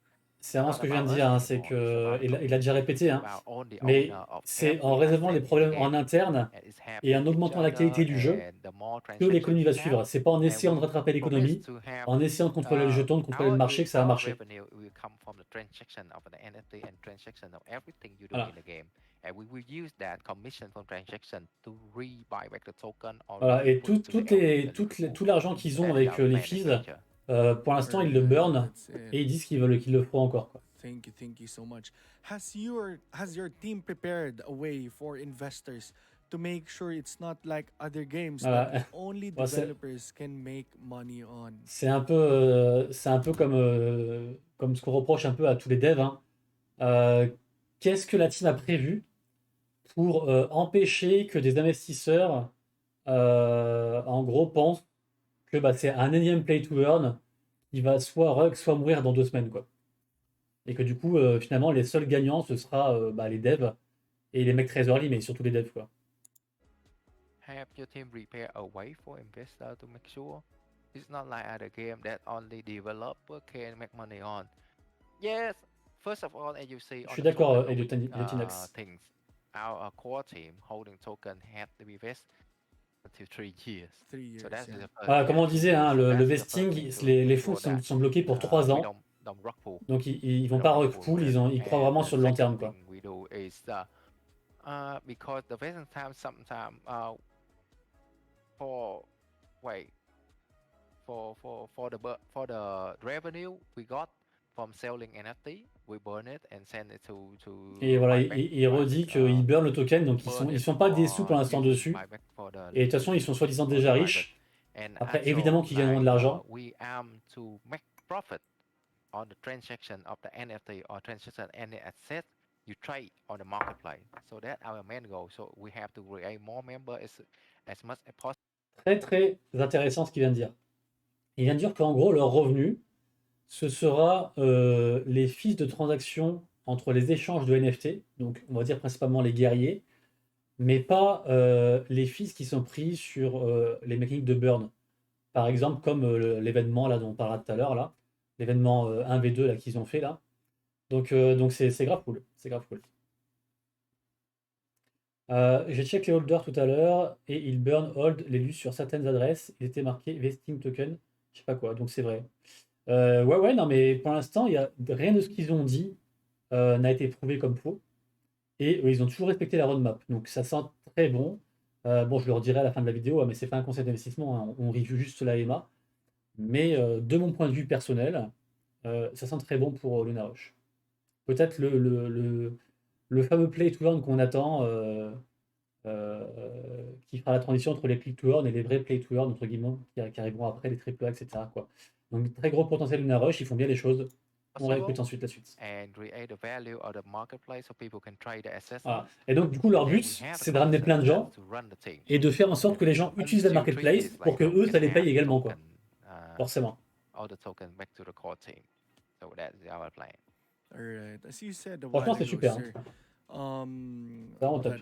C'est vraiment not ce que je viens de about us dire, hein, c'est anymore. It's que, about the il a déjà répété, it's hein, about all the mais owner of c'est en every résolvant les asset in the problèmes en game. interne And it's have et en each augmentant la qualité other, du jeu and the more que transaction l'économie va we suivre. have, C'est pas en and essayant de we rattraper promise l'économie, to have en essayant de contrôler les jetons, de contrôler le marché, que ça va marcher. revenue will come from the transaction of the NFT and transaction of everything you do Voilà. in the game. And we will use that commission from transaction to re-buy back the token or Voilà. Et re-put to the auction. tout l'argent qu'ils ont That is avec our les plan in fees, future. pour l'instant, ils le Alright, burn that's it. et ils disent qu'ils le feront encore, quoi. Thank you so much. Has your team prepared a way for investors to make sure it's not like other games Voilà. that only Ouais, developers can make money on? c'est un peu comme ce qu'on reproche un peu à tous les devs. Hein. Qu'est-ce que la team a prévu pour empêcher que des investisseurs, en gros, pensent que bah, c'est un énième play to earn qui va soit rug, soit mourir dans 2 semaines, quoi. Et que du coup, finalement, les seuls gagnants, ce sera bah, les devs et les mecs très early, mais surtout les devs, quoi. Have your team prepare a way for investor to make sure it's not like other game that only developer can make money on. Yes, first of all, as you see Je on suis the d'accord, tokenomic Eliotinax. things, our core team holding token have to be vest until 3 years. 3 years. So that's Yeah. the first, Voilà, comme on 3 disait, years. hein, So le that's the first vesting, thing to les make fonds sure that sont bloqués pour 3 we ans. don't rock pull. Donc ils We vont don't pas rock rug pull pull, with it. ils croient And vraiment the sur le long second terme, quoi. thing we do is because the vesting time sometimes for wait for the revenue we got from selling NFT, we burn it and send it to Et voilà, buy back, il redit qu'ils burn le token, donc burn ils it sont pas or déçus pour l'instant use dessus. buy back for the Et de toute façon, ils sont soi-disant for déjà the private. riches. And Après, évidemment also qu'ils gagneront de like l'argent. we aim to make profit on the transaction of the NFT or transaction any asset you trade on the marketplace. So that's our main goal. So we have to create more members as much as possible. Très très intéressant ce qu'il vient de dire. Il vient de dire qu'en gros, leur revenu, ce sera les fees de transaction entre les échanges de NFT, donc on va dire principalement les guerriers, mais pas les fees qui sont pris sur les mécaniques de burn. Par exemple, comme l'événement là dont on parlera tout à l'heure, là, l'événement 1v2 là qu'ils ont fait là. Donc c'est grave cool, c'est grave cool. J'ai check les holders tout à l'heure et ils burn hold l'élu sur certaines adresses. Il était marqué vesting token, je sais pas quoi, donc c'est vrai. Ouais, non, mais pour l'instant, il y a rien de ce qu'ils ont dit n'a été prouvé comme faux. Et ils ont toujours respecté la roadmap. Donc ça sent très bon. Bon, je le redirai à la fin de la vidéo, hein, mais c'est pas un conseil d'investissement, hein, on review juste la EMA. Mais de mon point de vue personnel, ça sent très bon pour Luna Rush. Peut-être le fameux play to earn qu'on attend, qui fera la transition entre les play to earn et les vrais play to earn, entre guillemets, qui arriveront après les triple A, etc. Quoi. Donc très gros potentiel Luna Rush, ils font bien les choses. On réécoute ensuite la suite. and create the value of the marketplace so people can trade the assets Voilà. on. Et donc, du coup, leur Then we but, have the c'est de ramener plein de person gens to run the team. et de faire en sorte que les gens utilisent la Until 3 marketplace years pour que later, eux, we ça les have paye the également, quoi. token, Forcément. all the token back to the core team. So that's our plan. All right. As you said a Franchement, while c'est ago, super. sir, C'est vraiment top.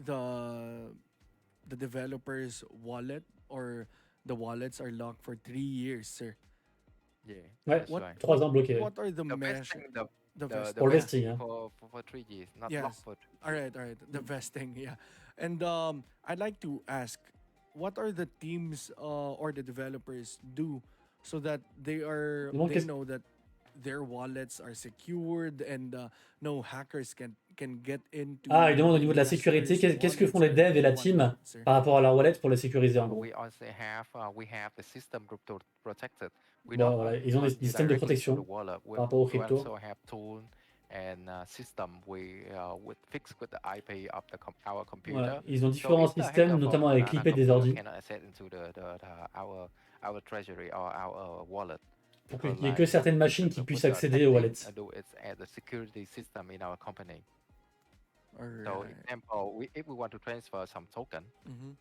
that the developer's wallet or the wallets are locked for 3 years, sir. Yeah, Ouais, that's What right. 3 ans bloqués. What are the The measures? vesting, The vesting. Pour le Yeah. vesting, hein. for 3 years, not Yes. locked for 3 All right. The vesting, yeah. And I'd like to ask, what are the teams or the developers do so that they know that their wallets are secured and no hackers can get into. Ah, ils demandent au niveau de la sécurité, qu'est-ce que font les devs et la team par rapport à leur wallet pour les sécuriser, en gros. We also have the system group to protect it. Bon, voilà, ils ont des systèmes de protection par rapport aux crypto. We also have tools and system we fix with the IP of our computer. Voilà, ils ont différents systèmes, notamment avec l'IP des ordi. Our treasury or our wallet. Pour qu'il n'y ait que certaines machines qui puissent accéder aux wallets. The security system in our company. Right. So, example, if we want to transfer some token,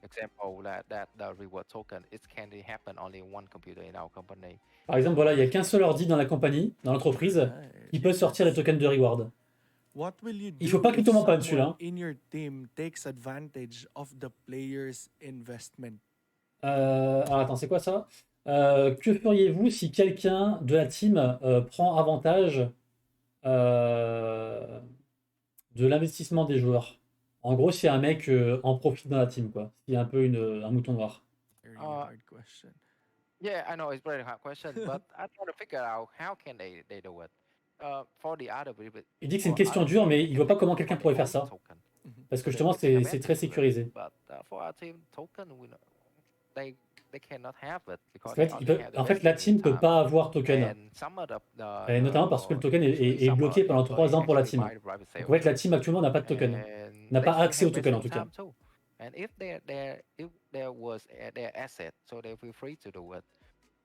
example that the reward token, it can happen only in one computer in our company. Par exemple, voilà, il n'y a qu'un seul ordi dans la compagnie, dans l'entreprise, qui peut sortir les tokens de reward. What will you do Il faut pas qu'il tombe en panne, celui-là. in your team takes advantage of the player's investment? Alors attends, c'est quoi ça? Que feriez-vous si quelqu'un de la team prend avantage de l'investissement des joueurs? En gros, si un mec en profite dans la team, quoi. S'il y a un peu un mouton noir. Very hard question. Yeah, I know it's a very hard question, but I try to figure out how can they do it. For the other people, Il dit que c'est une question dure, mais il voit pas comment quelqu'un pourrait faire ça. Parce que justement, c'est très sécurisé. But for our team, token, they cannot have it because en fait, la team ne peut pas avoir token. Et notamment parce que le token est bloqué pendant 3 ans pour la team. Donc en fait, la team actuellement n'a pas de token. N'a pas accès au token en tout cas. And if there was their asset, so they feel free to do it.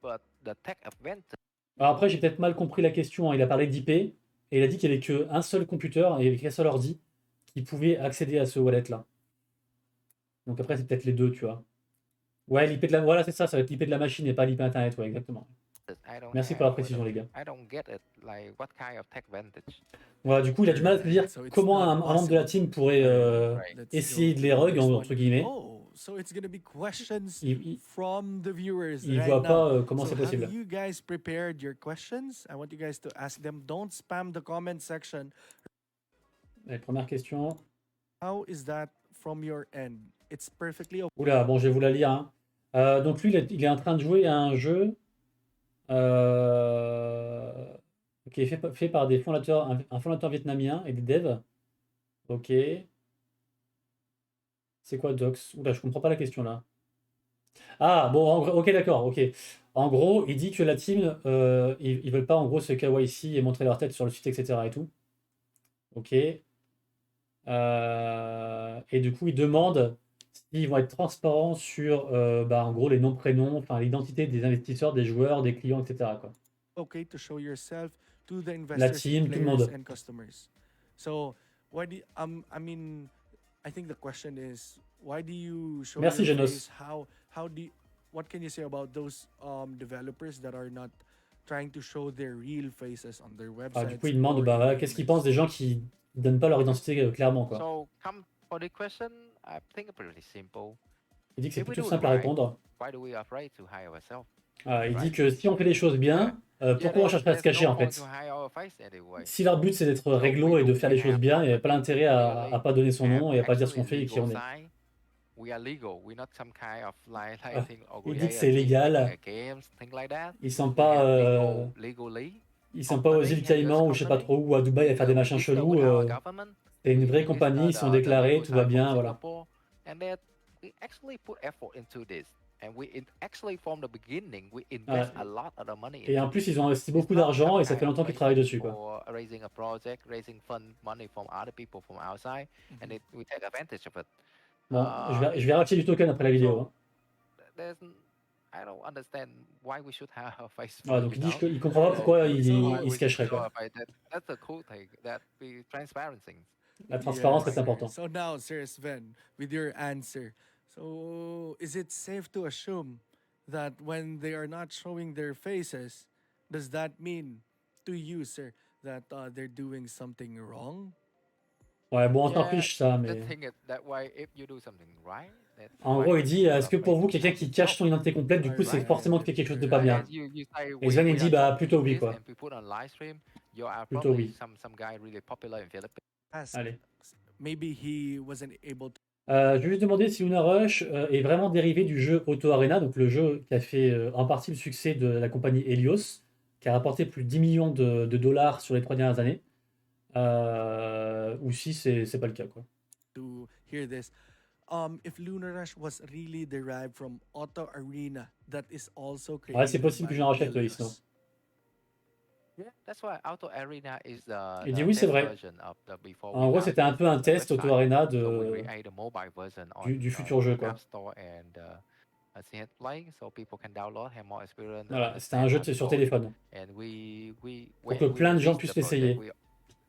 But the tech advantage. Alors après, j'ai peut-être mal compris la question, hein. Il a parlé d'IP et il a dit qu'il n'y avait qu'un seul computer et qu'un seul ordi qui pouvait accéder à ce wallet-là. Donc après, c'est peut-être les deux, tu vois. Ouais, l'IP de la... Voilà, c'est ça, ça va être l'IP de la machine et pas l'IP Internet, ouais, exactement. Merci pour la précision, les gars. Voilà, du coup, il a du mal à se dire comment un membre de la team pourrait essayer de les rug, entre guillemets. So it's gonna be questions Il from the viewers. Il right voit now. pas comment c'est So possible. have you guys prepared your questions? I want you guys to ask them. Don't spam the comment section. Allez, première question. How is that from your end? It's perfectly okay. Oula, bon, je vais vous la lire. Hein. Donc lui, il est en train de jouer à un jeu qui est fait par des fondateurs, un fondateur vietnamien et des devs. Ok. C'est quoi Docs? Oula, je comprends pas la question là. Ah, bon, ok, d'accord, ok. En gros, il dit que la team, ils veulent pas en gros se KYC et montrer leur tête sur le site, etc. et tout. Ok. Et du coup, il demande s'ils vont être transparents sur, en gros, les noms, prénoms, enfin l'identité des investisseurs, des joueurs, des clients, etc. quoi. Okay to show yourself to the investors, La team, tout le monde. and customers. So, why do I mean, I think the question is, why do you show Merci, your Genos. face? What can you say about those developers that are not trying to show their real faces on their websites? Du coup, il demande qu'est-ce qu'ils pensent des gens qui donnent pas leur identité clairement, quoi. So, come for the question, I think it's pretty simple. Il dit que c'est plutôt simple à répondre. Why do we afraid to hire ourselves? Ah, il dit right? que si on fait les choses bien, pourquoi on chercherait à se cacher en point to fait? hide our face anyway. Si leur but c'est d'être So réglo et de faire les we choses have bien, il n'y a pas property. l'intérêt We à pas donner son have nom et à pas dire ce qu'on actually fait et qui legal on est. side. We are legal. We're not some kind of Ah, thing or il dit que create a c'est team making légal, a games, things like that. ils sont We pas, have legally ils sont pas aux company îles and US Caïmans ou je sais pas company. trop où à Dubaï à faire des We machins register chelous. with our government. C'est une We vraie compagnie, register ils sont the déclarés, legal tout va side from bien, voilà. Singapore, and that we actually put effort into this. And actually from the beginning we invest Ah, a lot of the money et into en plus, this. ils ont investi It's beaucoup not d'argent some et ça fait kind of longtemps qu'ils travaillent plaything dessus, quoi. for raising a project, raising fund money from other people from outside, and we take advantage of it. Bon, je vais racheter du token après la vidéo. Hein. There's, I don't understand why we should have a face Voilà, for, donc you il dit know. qu'il comprend pas pourquoi Why il we se should cacherait, show quoi. a face. That's a cool thing. That be transparency. La transparence Yes, est sir. important. So now, Sir Sven, with your answer, so is it safe to assume that when they are not showing their faces, does that mean to you, sir, that they're doing something wrong? Ouais, bon, encore Yeah, riche ça, the mais... thing is that way if you do something right, that's En why gros, il the dit, people est-ce are que pour vous, praising quelqu'un that. qui cache son identité complète, du All coup, c'est forcément qu'il fait quelque chose de pas right. bien? As you say, Et Sven, il we dit, are bah, talking plutôt oui, this quoi. and we put on live stream. You are Plutôt probably oui. some guy really popular in Philippines. Ask, Allez. maybe he wasn't able to. Je vais juste demander si Luna Rush est vraiment dérivé du jeu Auto Arena, donc le jeu qui a fait en partie le succès de la compagnie Helios, qui a rapporté plus de 10 millions de dollars sur les 3 dernières années, ou si c'est pas le cas, quoi. To hear this. If Lunar Rush was really derived from Auto Arena, that is also Ouais, c'est created possible que by je rachète, Helios. Isno. Yeah, that's why Auto Arena is Il dit the oui, c'est test vrai. version of the before En we gros, launch c'était un peu un the test Auto website. Arena So we create a mobile version on du futur jeu, App quoi. Store and Cette Play, so people can download, have more experience, Voilà, c'était un understand jeu how to sur code it. téléphone, And pour when que we plein de gens released puissent the project, l'essayer.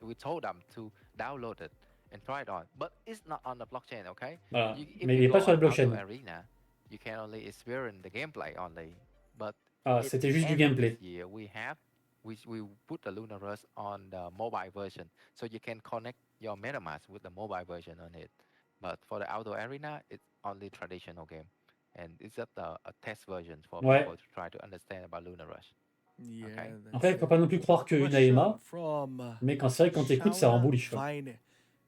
we told them to download it and try it on, but it's not on the blockchain, okay? Voilà. If Mais il you n'est go pas sur la on Auto blockchain. Arena, you can only experience the gameplay only. But Ah, at c'était the juste du end of gameplay. this year, we put the Lunar Rush on the mobile version, so you can connect your MetaMask with the mobile version on it. But for the Auto Arena, it's only traditional game, and it's just a test version for Ouais. people to try to understand about Lunar Rush. Yeah, Okay. Après, il that's faut pas non plus croire qu'une Question AMA, from mais quand c'est vrai, quand t'écoutes, ça rend Shauna bullish, quoi. Vine.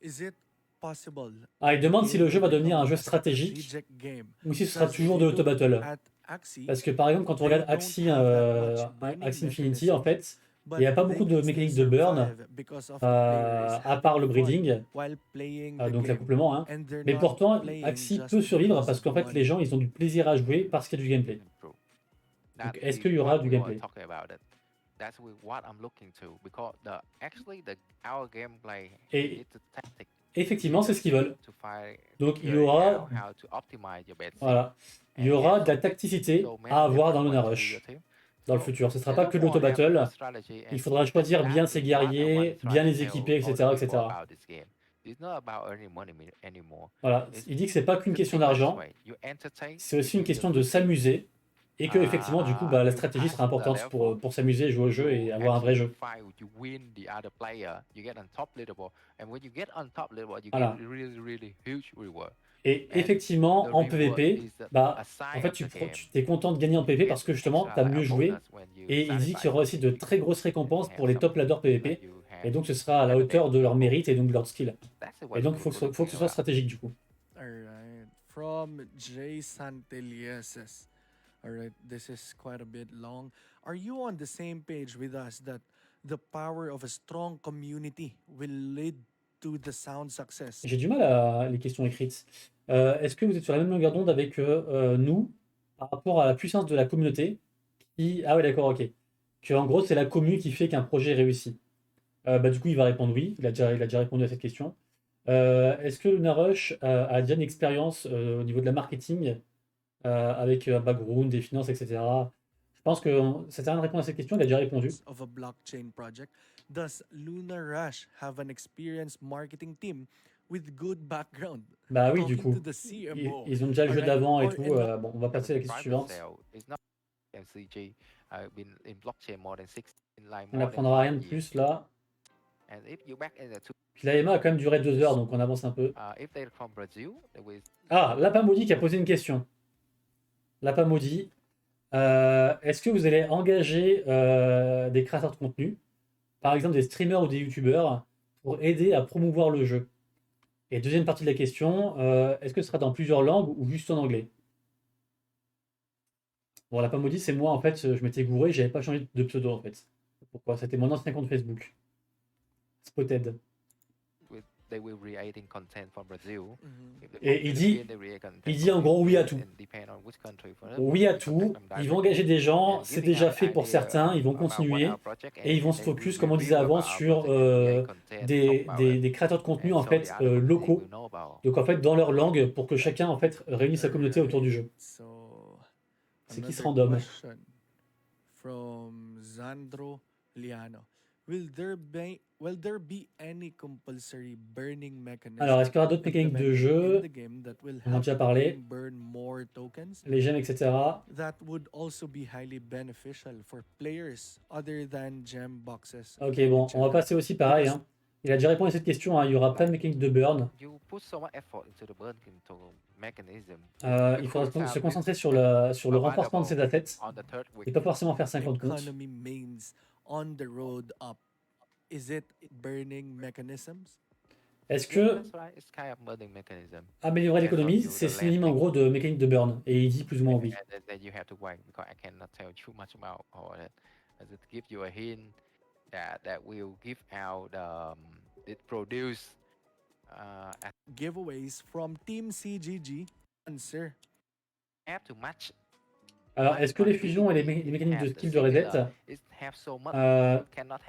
Is it possible Ah, il demande si game le jeu will va devenir become un jeu a stratégique strategic game? ou si ce sera Because toujours if de you l'auto look battle. at Axie, Parce que par exemple, quand on they regarde don't Axie, have that much burning Axie Infinity, en mechanisms, fait, il but n'y a pas they beaucoup de can still mécaniques de burn, survive because of the player is à part le having fun breeding, while playing the donc game. l'accouplement. Hein. And they're Mais not pourtant, playing Axie just peut survivre because parce of qu'en fait, les money. gens, ils ont du plaisir à jouer parce qu'il y a du gameplay. True. Donc, That est-ce is qu'il y aura what du we were gameplay? talking about it. That's what I'm looking to, because our gameplay Et is the tactic. effectivement, c'est ce qu'ils veulent. To find, Donc, il y figuring aura, out how to optimize your bet seed. voilà, il y And aura yes, de la tacticité so many à avoir dans different Luna ways to do your Rush team. dans le So futur. Ce ne sera they pas don't que de l'auto all have a battle. strategy, Il and faudra choisir that bien is ses what I want guerriers, to try bien to les tell équiper, all the etc., people etc. about this game. It's not about earning money anymore. Voilà, It's il dit que c'est pas qu'une the question thing like this d'argent, way. You entertain, c'est you aussi une give your question de good team, s'amuser. Et que effectivement, du coup, bah, la you stratégie pass sera the importante level, pour s'amuser, jouer au jeu et you avoir un vrai actually jeu. fight, you win the other player, you get on top leaderboard, and when you get on top leaderboard, you get Voilà. really huge reward. Et And effectivement, the en reward PvP, is a bah, en sign fait, of the game. tu es content de gagner en You PvP get parce que justement, extra tu as like a mieux joué. bonus when you Et il dit qu'il y satisfy aura aussi de something très big grosses récompenses and pour have les top ladders something that PvP. you Et have donc, ce sera à la better hauteur than de leur people. mérite et donc de leur skill. That's Et what donc, il we're faut que looking ce soit about. stratégique du coup. Alright. From Jay Santelieses. Alright, this is quite a bit long. Are you on the same page with us that the power of a strong community will lead to the sound success? J'ai du mal à les questions écrites. Est-ce que vous êtes sur la même longueur d'onde avec nous par rapport à la puissance de la communauté Ah ouais, d'accord, ok. Que en gros, c'est la commu qui fait qu'un projet réussit. Bah, du coup, il va répondre oui. Il a déjà répondu à cette question. Est-ce que Luna Rush a déjà une expérience au niveau de la marketing avec un background, des finances, etc. Je pense que ça sert à rien de répondre à cette question. Il a déjà répondu. Of a blockchain project, does Luna Rush have an experienced marketing team with good background? Bah oui, du Talking coup. to the CMO. Ils ont déjà le jeu Alright, d'avant et or tout. in Bon, on va passer à la question Private suivante. sale is not MCG. I've been in blockchain more than 16, like On more than n'apprendra rien 5 de years. plus là. And if you back in the two, Puis la EMA a quand même duré 2 heures, donc on avance un peu. if they're from Brazil, they will Ah, Lapin Maudit qui a posé une question. Lapin Maudit. Est-ce que vous allez engager des créateurs de contenu, par exemple des streamers ou des youtubeurs, pour aider à promouvoir le jeu? Et deuxième partie de la question, est-ce que ce sera dans plusieurs langues ou juste en anglais? Bon, la pas maudit, c'est moi en fait, je m'étais gouré, j'avais pas changé de pseudo en fait. Pourquoi? C'était mon ancien compte Facebook. Spotted. They will creating content from Brazil. Mhm. If they Et from Philippines, they create il content dit from en gros oui à Philippines, tout. and depend on which country for them, Oui à we contact tout, them ils vont engager directly des gens, and c'est giving déjà out fait pour idea certains, ils vont about what continuer our project et ils vont and se they will focus, comme on disait review avant, about our sur project and create content, talk about it, des créateurs de contenu and en so the fait other community locaux. will know about. Donc en fait dans leur langue pour que chacun en fait réunisse sa communauté autour du Alright. jeu. So C'est qui ce another random? question from Zandro Liano. Will there be any compulsory burning Alors est-ce mechanism qu'il y aura d'autres mécaniques de implemented in jeu? the game that will On en a help déjà the parlé. game burn more tokens? Les gemmes, etc. That would also be highly beneficial for players other than gem boxes Ok, and bon, on va enchantments. passer aussi pareil. Because Hein. Il a déjà répondu à cette question, hein, il n'y aura pas de Like mécanique de burn. you put so much effort into the burn into mechanism. Il The faudra cooldown se is concentrer sur le renforcement de ses available assets on the third week. et pas forcément faire 50 comptes. economy means on the road up. Is it burning mechanisms? Est-ce Yeah, que that's right. It's kind of burning mechanism. améliorer Depends on l'économie, you, c'est the synonyme en landing. gros de mécanique de burn? Et il dit plus ou moins oui. And then you have to wait because I cannot tell too much about all that. I just give you a hint that will give out it produce at Giveaways from Team CGG. Answer. have to match. Alors, est-ce que les fusions et les mécaniques de skill de reset, euh,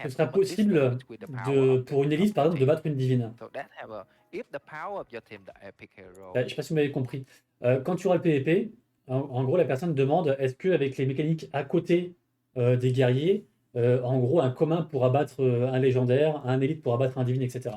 ce sera possible pour une élite, par exemple, de battre une divine? If the power of your team, the epic hero. Je ne sais pas si vous m'avez compris. Quand tu auras le PvP, en gros, la personne demande est-ce qu'avec les mécaniques à côté des guerriers, en gros, un commun pourra battre un légendaire, un élite pourra battre un divine, etc.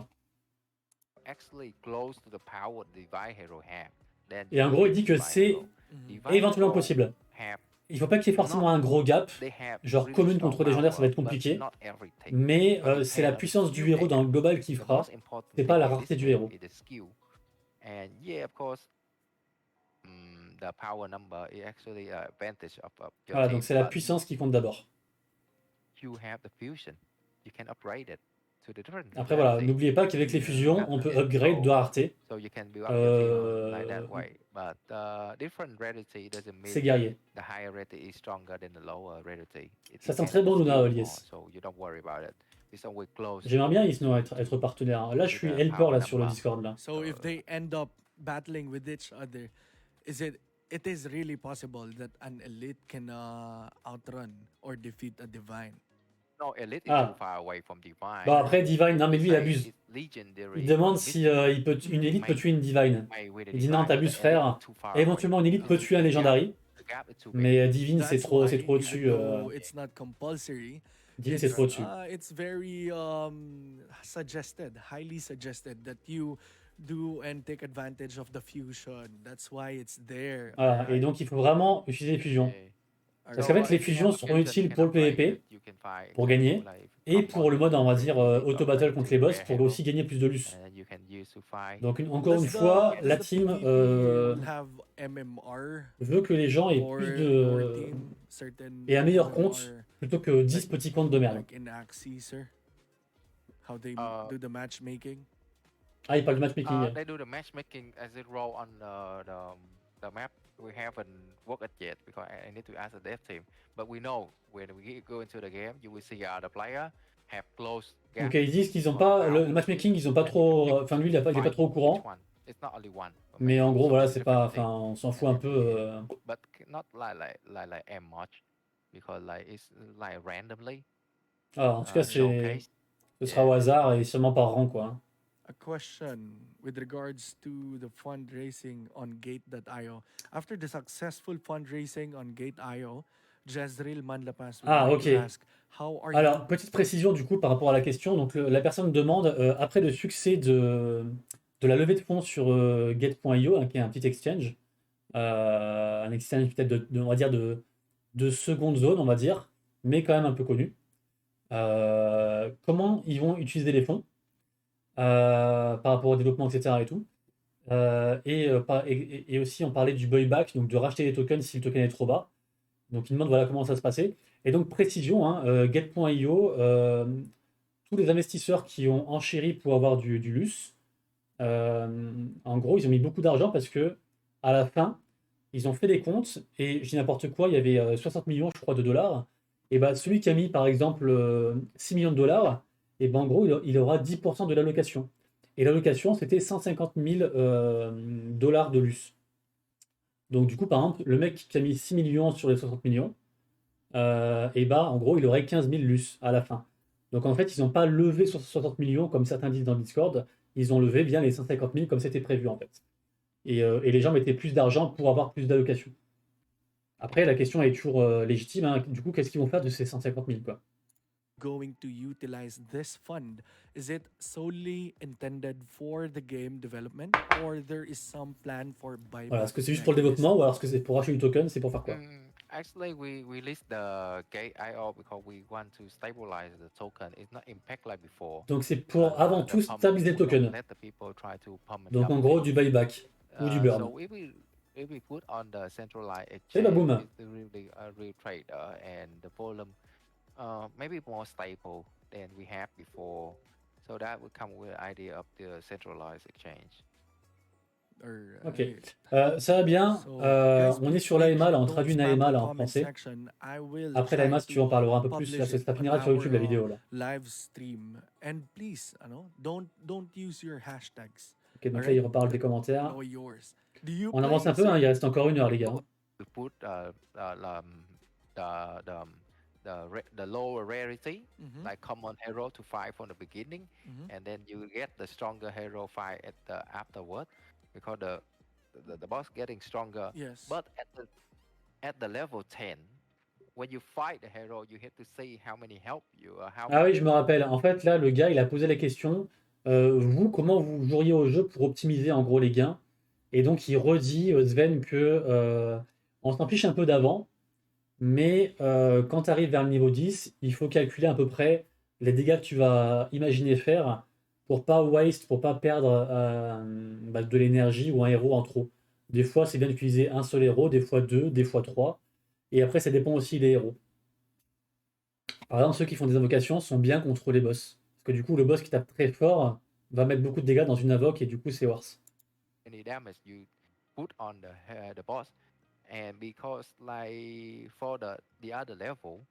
Actually close to the power the divine hero have. Then Et en gros, il dit que divine c'est hero. Divine éventuellement hero possible. have Il ne faut pas qu'il y ait forcément un gros gap, they have genre really commune strong contre légendaire, ça va power, être compliqué. but not everything. Mais So c'est la depend on puissance du skill héros they dans have. le global qui The fera, most important c'est pas thing la in rareté this du game héros. is the skill. And yeah, of course, the power number is actually an advantage of your Voilà, team. donc c'est la But puissance qui compte d'abord. you have the fusion. You can upgrade it to the different Après, voilà, rarity. n'oubliez pas qu'avec les fusions, on peut upgrade de rareté. So you can build up your team like that way. But different rarity doesn't C'est mean guerrier. the higher rarity is stronger than the lower rarity. It Ça sent depends très on bon, the Luna skill Elias. more, so you don't worry about it. It's always close J'aimerais bien, Isno, être partenaire. Là, je to suis the helper power là, sur le number. Discord. Là. So if they end up battling with each other, it is really possible that an elite can outrun or defeat a divine. No, elite is Ah. too far away from divine. Bon, après, Divine, non, mais lui, il Say abuse. it's legendary, Il demande but si une élite peut may- tuer une Divine. may with a Il dit non, divine, but t'abuses, the elite frère. is too far Et éventuellement, une élite peut tuer un Legendary. The gap is too big. Mais Divine, c'est That's trop why, au-dessus. even though it's not compulsory, Divine, c'est trop au-dessus. it's very suggested, highly suggested that you do and take advantage of the fusion. That's why it's there. Voilà. Et alright? donc, il faut vraiment utiliser les fusions. Okay. Parce qu'en fait, les fusions seront utiles pour le PvP, pour gagner, et pour le mode, on va dire, auto-battle contre les boss, pour aussi gagner plus de luce. Donc, encore une fois, la team will have MMR veut que les gens aient or plus your de... team certain et un meilleur MMR, compte plutôt que 10 petits comptes de merde. like in Axie, sir? How they do the matchmaking? Ah, il parle de matchmaking. They do the matchmaking as it roll on the map. We haven't worked it yet because I need to ask the dev team. But we know when we go into the game, you will see the player have close gap. Donc ils disent qu'ils n'ont pas le matchmaking, ils ont pas trop. Enfin lui, il est pas trop au courant. It's not only one. Mais en gros, So voilà, it's c'est different pas. thing. Enfin, on s'en fout un peu. But not like M much because like it's like randomly. Ah, en tout cas, Showcase. ce sera au hasard et sûrement par rang, quoi. A question with regards to the fundraising on Gate.io. After the successful fundraising on Gate.io, Jezreel Manlapas would like Ok. to ask, how are Alors, petite précision du coup par rapport à la question. Donc, la personne demande, après le succès de la levée de fonds sur Get.io, hein, qui est un petit exchange, un exchange peut-être on va dire de seconde zone, on va dire, mais quand même un peu connu. Comment ils vont utiliser les fonds par rapport au développement, etc. et tout. Et aussi, on parlait du buyback, donc de racheter les tokens si le token est trop bas. Donc il demande voilà comment ça se passait. Et donc précision, hein, get.io, tous les investisseurs qui ont enchéri pour avoir du LUS, en gros, ils ont mis beaucoup d'argent parce que à la fin, ils ont fait des comptes et je dis n'importe quoi, il y avait 60 millions, je crois, de dollars. Et bah, celui qui a mis par exemple 6 millions de dollars, et ben en gros, il aura 10% de l'allocation. Et l'allocation, c'était 150 000 dollars de LUS. Donc du coup, par exemple, le mec qui a mis 6 millions sur les 60 millions, et bah en gros, il aurait 15 000 LUS à la fin. Donc en fait, ils n'ont pas levé sur 60 millions comme certains disent dans le Discord, ils ont levé bien les 150 000 comme c'était prévu en fait. Et les gens mettaient plus d'argent pour avoir plus d'allocations. Après, la question est toujours légitime, hein. Du coup, qu'est-ce qu'ils vont faire de ces 150 000 quoi? Going to utilize this fund? Is it solely intended for the game development, or there is some plan for Voilà, buyback est-ce que c'est juste pour le développement ou alors est-ce que c'est pour acheter du token, c'est pour faire quoi? Actually, we list the gate IO because we want to stabilize the token. It's not impact like before. Donc c'est pour avant The tout pump, stabiliser le we don't token. let the people try to pump and Donc dump en gros, du things. buyback ou du burn. So if we put on the centralized C'est exchange, baboum. it's the really a real trader and the volume maybe more stable than we have before. So that would come with the idea of the centralized exchange. Ok. Alright. Ça va bien. So, guys, On est please sur make l'AMA, là, on don't traduit une spam AMA the là, en comment français. section. I will Après try l'AMA, si tu veux en to parleras un peu plus, publish ça it finira on sur YouTube la our vidéo là. live stream. And please, don't use your hashtags. Ok, donc là, il Alright? reparle des commentaires. Know yours. Do you On avance play, un peu, hein, il sir? reste encore 1 heure, les gars. Hein. We put the the the lower rarity, Mm-hmm. like common hero to 5 from the beginning, Mm-hmm. and then you get the stronger hero 5 at the afterward, because the boss getting stronger. Yes. But at the level 10, when you fight the hero, you have to see how many help you or how Ah oui, many. je me rappelle. En fait, là, le gars, il a posé la question, vous, comment vous joueriez au jeu pour optimiser en gros les gains? Et donc, il redit, Sven, que on s'en fiche un peu d'avant, mais quand tu arrives vers le niveau 10, il faut calculer à peu près les dégâts que tu vas imaginer faire pour pas waste, pour pas perdre bah, de l'énergie ou un héros en trop. Des fois, c'est bien d'utiliser un seul héros, des fois deux, des fois trois. Et après, ça dépend aussi des héros. Par exemple, ceux qui font des invocations sont bien contre les boss. Parce que du coup, le boss qui tape très fort va mettre beaucoup de dégâts dans une invoque et du coup, c'est worse. Any damage you put on the boss, and because like for the other level,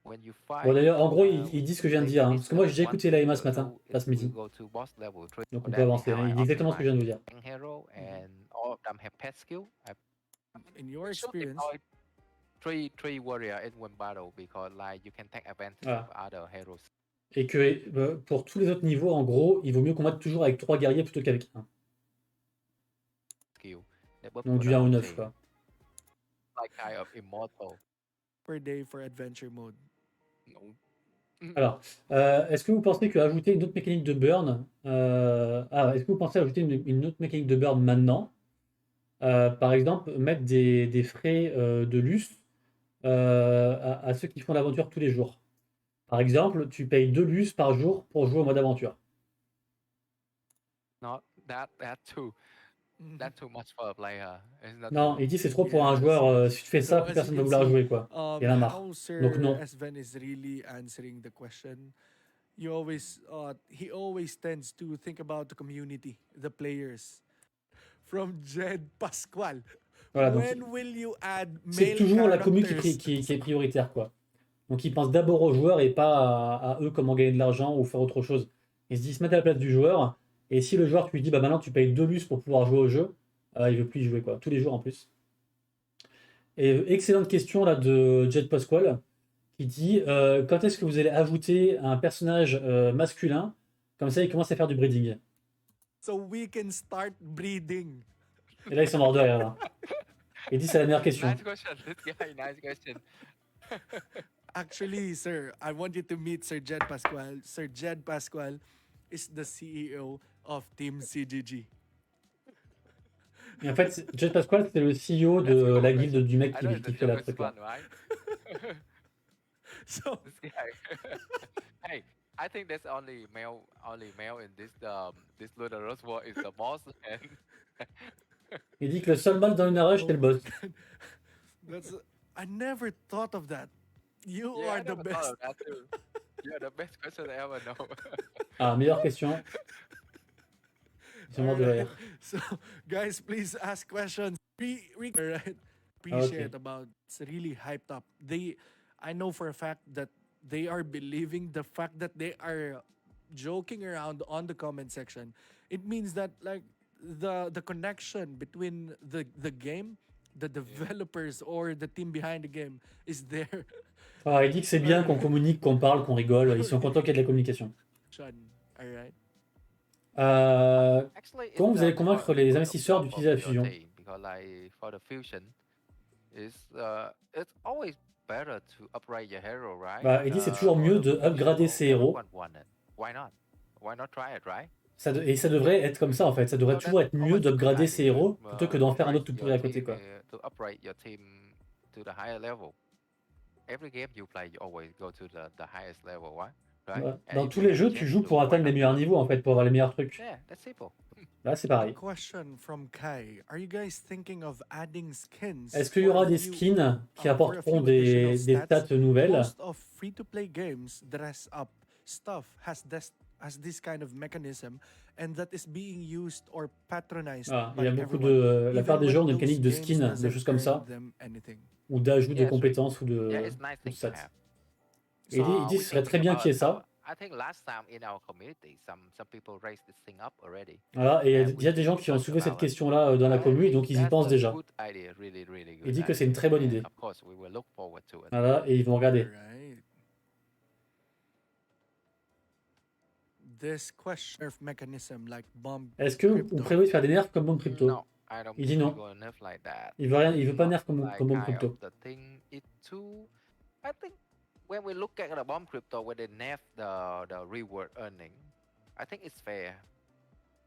when you Bon, fight, d'ailleurs, en gros, il dit ce que je viens de dire. Hein, parce que moi, j'ai level 1 écouté to l'AMA ce level matin, 2, pas it ce will midi. go to boss level 3. Donc, on So peut that is avancer. how Hein. I Il dit exactement ce que je viens de vous dire. optimize hero, and all of them have pet skill. I In your should experience, deploy three warrior in one battle because like you can take advantage Voilà. of other heroes. Et que pour tous les autres niveaux, en gros, il vaut mieux combattre toujours avec 3 guerriers plutôt qu'avec un. Skill. They buff Donc for du the 1 au whole 9, team. quoi. Like kind of immortal. per day for adventure mode. No. Alors, est-ce que vous pensez qu'ajouter une autre mécanique de burn... est-ce que vous pensez ajouter une autre mécanique de burn maintenant? Par exemple, mettre des frais de luce à ceux qui font l'aventure tous les jours. Par exemple, tu payes 2 lus par jour pour jouer au mode aventure. Not that too. That's too much for a player. It's not Non, too. il dit c'est trop pour un Yes, joueur. yes. Si tu fais So ça, plus as you personne ne va can vouloir see, jouer, quoi. Il y en a marre. how Donc Sir non. Sven is really answering the question. You always, he always tends to think about the community, the players. From Jed Pascual. Voilà, donc When will you add c'est male toujours la commu characters? qui est prioritaire, quoi. Donc ils pensent d'abord aux joueurs et pas à eux comment gagner de l'argent ou faire autre chose. Ils se disent, se mettent à la place du joueur. Et si le joueur, tu lui dis, bah maintenant tu payes 2 lus pour pouvoir jouer au jeu, il veut plus y jouer, quoi. Tous les jours en plus. Et excellente question là de Jed Pasquale qui dit quand est-ce que vous allez ajouter un personnage masculin, comme ça il commence à faire du breeding. So we can start breeding. Et là ils sont morts de rire là. Il dit c'est la meilleure question. Nice question. This guy, nice question. Actually, sir, I want you to meet Sir Jed Pascual. Sir Jed Pascual is the CEO of Team CGG. Et en fait, Jed Pasquale c'est le CEO That's a de cool la question. guilde du mec I know qui the fait la joke is truc là. fun, right? So This guy. Hey, I think there's only male in this Lunaros world is the boss. And Il dit que le seul mal dans une arrache c'est le boss. that's I never thought of that. You Yeah, are I the never thought best. of that too. You're the best question I ever know. Ah, meilleure question. Ils sont All morts de right. rire. So, guys, please ask questions. All right. Ah, ok. Appreciate about it's really hyped up. I know for a fact that they are believing the fact that they are joking around on the comment section. It means that like the connection between the game, the Yeah. developers or the team behind the game is there. Ah, il dit que c'est bien qu'on communique, qu'on parle, qu'on rigole. Ils sont contents qu'il y ait de la communication. All right. Actually, Comment it's vous allez for convaincre a les good investisseurs job of d'utiliser la your fusion? team because like for the fusion, it's always better to upgrade your hero, right? Bah, il dit que c'est toujours mieux de upgrader ses héros. Everyone want it. Why not? Why not try it, right? Et ça devrait être comme ça en fait. Ça devrait So toujours that's être mieux always a good d'upgrader ses idea héros plutôt que d'en faire un autre tout pourri à côté, quoi. to upgrade your team to the higher level. Every game you play, you always go to the highest level, right? Ouais. And Dans if tous you les have a jeux, tu chance joues to, pour why atteindre les not? meilleurs niveaux en fait, pour avoir les meilleurs trucs. Yeah, that's simple. Là, c'est pareil. Question from Kai. Are you guys thinking of adding skins? Est-ce qu'il y aura for a des few- skins qui for a apporteront few additional des stats nouvelles? Most of free-to-play games dress up stuff has this kind of mechanism, and that is being used or patronized Ah, il by y a beaucoup everyone, de... La plupart even des jeux when ont des those mécaniques de games skins, de doesn't choses comme earn ça, them anything. ou d'ajout de Yeah, sure. compétences ou Yeah, de, it's nice de thing to stats. have. Et il dit que ce serait très bien qu'il y ait ça. I think last time in our community, some people raised this thing up already. Voilà, et And il y a des gens qui ont soulevé cette question-là dans la I commu, et think donc ils y that's pensent a déjà. good idea, really, really Il good dit que c'est une idea. très bonne And idée. of course, we will look forward to it. Voilà, et ils vont regarder. Right. This question of mechanism like bomb. Est-ce que vous prévoyez de faire des nerfs comme bombe crypto? No, I don't Il dit think non. we're gonna nerf like that. Il veut rien, il veut pas Not nerf comme like bombe kind crypto. of the thing it too. I think when we look at the bomb crypto, when they nerf the reward earning, I think it's fair.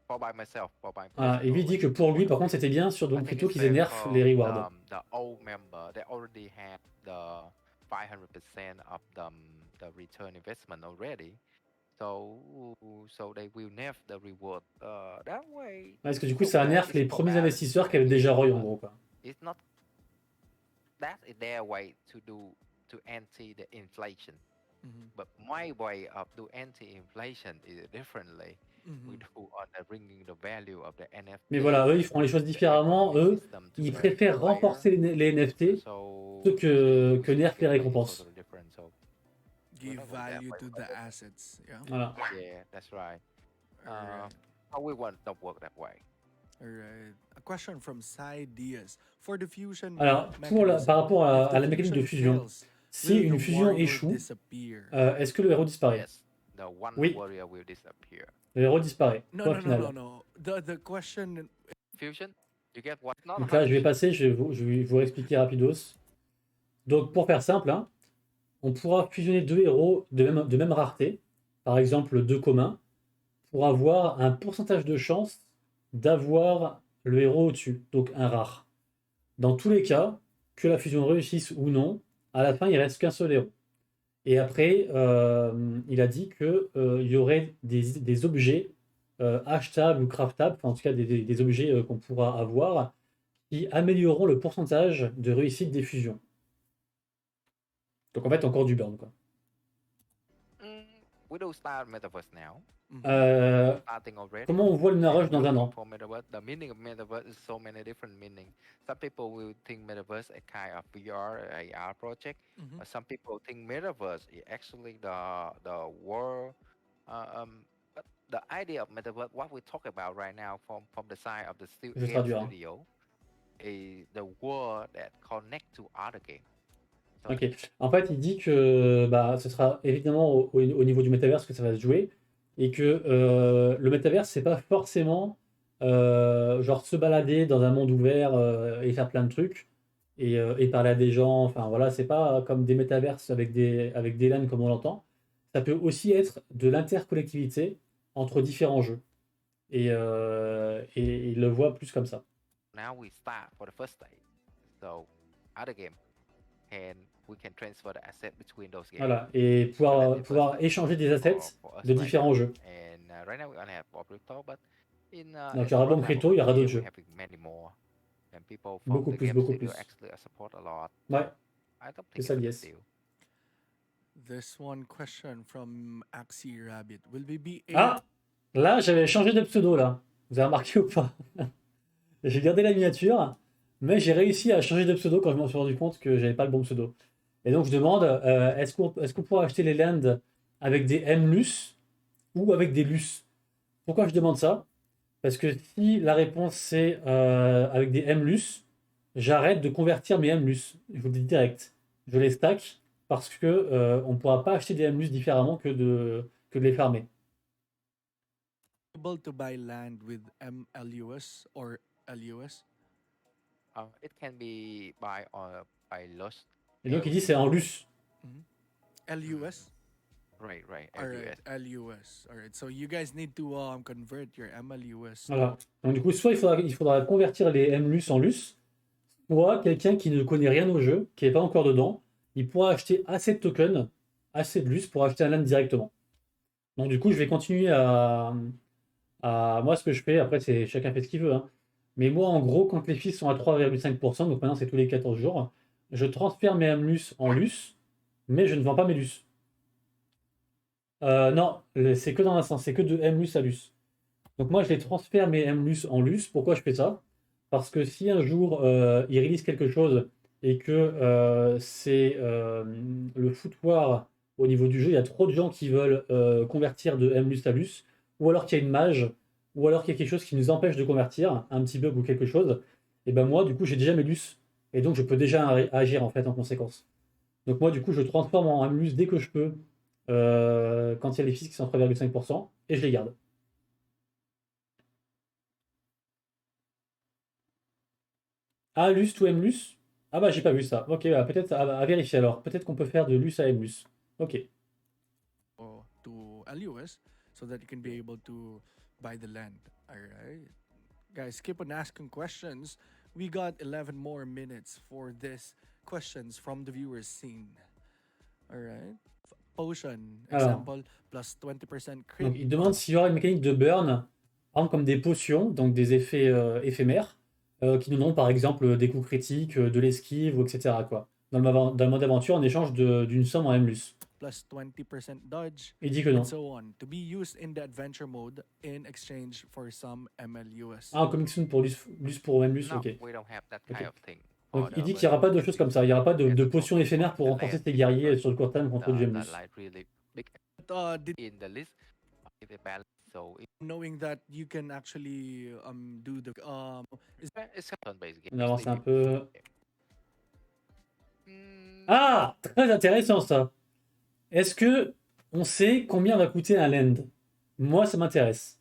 For by myself, for my Ah, et lui personal dit que way. pour lui, par contre, c'était bien sur I bombe think crypto it's qu'ils fair énervent for les rewards. the old member. They already had the 500% of the return investment already. So they will nerf the reward that way. Parce que du coup, ça nerf les premiers investisseurs qui avaient déjà ROI en gros, quoi. It's not that is their way to anti the inflation. But my way of do anti-inflation is differently. We do on the bringing the value of the NFT. Mais voilà, eux, ils font les choses différemment. Eux, ils préfèrent renforcer les NFT plutôt que nerf les récompenses. Give value to the assets. Yeah. Voilà. Yeah, that's right. Alright. We want to work that way. Alright. A question from Sai Diaz. For the fusion. Alors, par rapport à la mécanique de fusion, si une fusion échoue, est-ce que le héros disparaît? Yes, the one Oui. warrior will disappear. Le héros disparaît. No. Final. The question. Fusion, you get what? Not Donc là, je vais passer, je vais vous expliquer rapidos. Donc, pour faire simple, hein, on pourra fusionner deux héros de même rareté, par exemple deux communs, pour avoir un pourcentage de chance d'avoir le héros au-dessus, donc un rare. Dans tous les cas, que la fusion réussisse ou non, à la fin, il ne reste qu'un seul héros. Et après, il a dit qu'il y aurait des objets achetables ou craftables, enfin, en tout cas des objets qu'on pourra avoir, qui amélioreront le pourcentage de réussite des fusions. Donc en fait, encore du burn, quoi. We do start metaverse now. Starting already. Comment on voit le Narush dans un an? For metaverse, the meaning of metaverse is so many different meanings. Some people will think metaverse a kind of VR, AR project. Some people think metaverse is actually the world. But the idea of metaverse, what we talk about right now from the side of the game studio, is the world that connect to other games. Ok. En fait, il dit que ce sera évidemment au niveau du métaverse que ça va se jouer et que le métaverse, c'est pas forcément genre se balader dans un monde ouvert et faire plein de trucs et parler à des gens. Enfin voilà, c'est pas comme des métaverses avec des LAN comme on l'entend. Ça peut aussi être de l'intercollectivité entre différents jeux et il le voit plus comme ça. Now we start for the first stage. So other game. And we can transfer the asset between those games. Voilà, et pouvoir échanger des assets de différents jeux. And right now we only have crypto, but donc il y aura bombe crypto, il y aura d'autres jeux. Beaucoup plus. Ouais. I don't C'est think ça it's a big l'IS. deal. This one question from Axie Rabbit. Will we be able Ah! Là, j'avais changé de pseudo, là. Vous avez remarqué ou pas? J'ai gardé la miniature, mais j'ai réussi à changer de pseudo quand je m'en suis rendu compte que j'avais pas le bon pseudo. Et donc, je demande, est-ce qu'on pourra acheter les lands avec des M-lus ou avec des lus? Pourquoi je demande ça? Parce que si la réponse c'est avec des M-lus, j'arrête de convertir mes M-lus. Je vous le dis direct. Je les stack parce que on ne pourra pas acheter des M-lus différemment que de les farmer. to buy land with MLUS or LUS? It can be by lost. Et donc il dit c'est en lus. LUS? Right, All LUS. right, LUS. All right. So you guys need to convert your MLUS. Voilà. Donc du coup, soit il faudra convertir les M-lus en lus, soit quelqu'un qui ne connaît rien au jeu, qui n'est pas encore dedans, il pourra acheter assez de tokens, assez de lus pour acheter un land directement. Donc du coup, je vais continuer moi ce que je fais, après c'est chacun fait ce qu'il veut, hein. Mais moi en gros, quand les fees sont à 3,5%, donc maintenant c'est tous les 14 jours, je transfère mes M-lus en lus, mais je ne vends pas mes lus. Non, c'est que dans un sens, c'est que de M-lus à lus. Donc moi je les transfère mes M-lus en lus. Pourquoi je fais ça? Parce que si un jour ils release quelque chose et que c'est le foutoir au niveau du jeu, il y a trop de gens qui veulent convertir de M-lus à lus, ou alors qu'il y a une mage, ou alors qu'il y a quelque chose qui nous empêche de convertir, un petit bug ou quelque chose, et ben moi du coup j'ai déjà mes lus, et donc je peux déjà agir en fait en conséquence. Donc moi du coup je transforme en M-lus dès que je peux quand il y a les fees qui sont à 3,5%, et je les garde. Ah, lus ou M-lus? Ah bah j'ai pas vu ça. Ok, bah, peut-être à vérifier alors. Peut-être qu'on peut faire de lus à M-lus. Ok. To LUS so that you can be able to buy the land. All right. Guys, keep on asking questions. We got 11 more minutes for this questions from the viewers scene. All right. Potion, Alors, example, plus 20% crit. donc il demande s'il y aura une mécanique de burn, par exemple comme des potions, donc des effets éphémères, qui nous donnent par exemple des coups critiques, de l'esquive, ou etc. quoi. Dans le mode aventure en échange d'une somme en M-lus. Plus 20% dodge, Il dit que and non. so on, to be used in the adventure mode in exchange for some MLUS. Ah, un comic soon pour lus pour M-lus, No, ok. we don't have that Ok. kind of thing. Donc Or il the dit qu'il n'y aura pas de choses comme ça. Il n'y aura pas de potions éphémères pour renforcer ses guerriers sur le court terme contre du the M-lus. like really big Did in the list if they balance. So knowing that you can actually do the it's a turn-based game. On avance un Sleepy. peu. Mm, Ah, très intéressant ça. Est-ce que on sait combien va coûter un land? Moi, ça m'intéresse.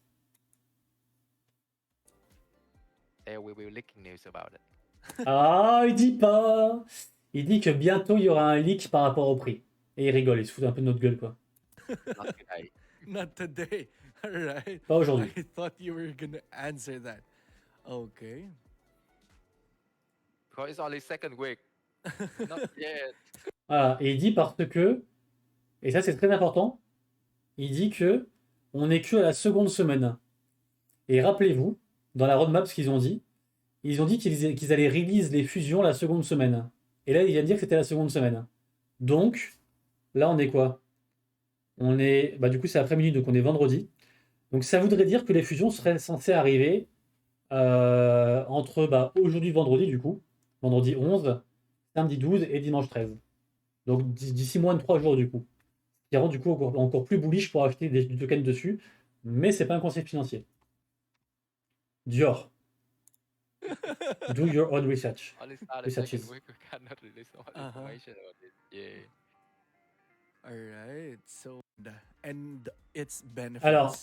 there will be leaking news about it. Ah, il dit pas. Il dit que bientôt il y aura un leak par rapport au prix. Et il rigole, il se fout un peu de notre gueule, quoi. Not today. not today. All right. Pas aujourd'hui. I thought you were gonna answer that. Okay. Because it's only second week. Not yet. Voilà. Et il dit parce que, et ça c'est très important, il dit que on n'est que à la seconde semaine. Et rappelez-vous, dans la roadmap, ce qu'ils ont dit qu'ils allaient release les fusions la seconde semaine. Et là, il vient de dire que c'était la seconde semaine. Donc, là, on est quoi? On est, bah, du coup, c'est après-midi, donc on est vendredi. Donc, ça voudrait dire que les fusions seraient censées arriver entre aujourd'hui, vendredi, du coup, vendredi 11, samedi 12 et dimanche 13. Donc, d'ici moins de 3 jours, du coup. Ce qui rend, du coup, encore plus bullish pour acheter du token dessus. Mais c'est pas un conseil financier. Dior. Do your own research. Only start the Researches. second week. We cannot release all information about it. Yeah. All right. So and its benefits. Alors,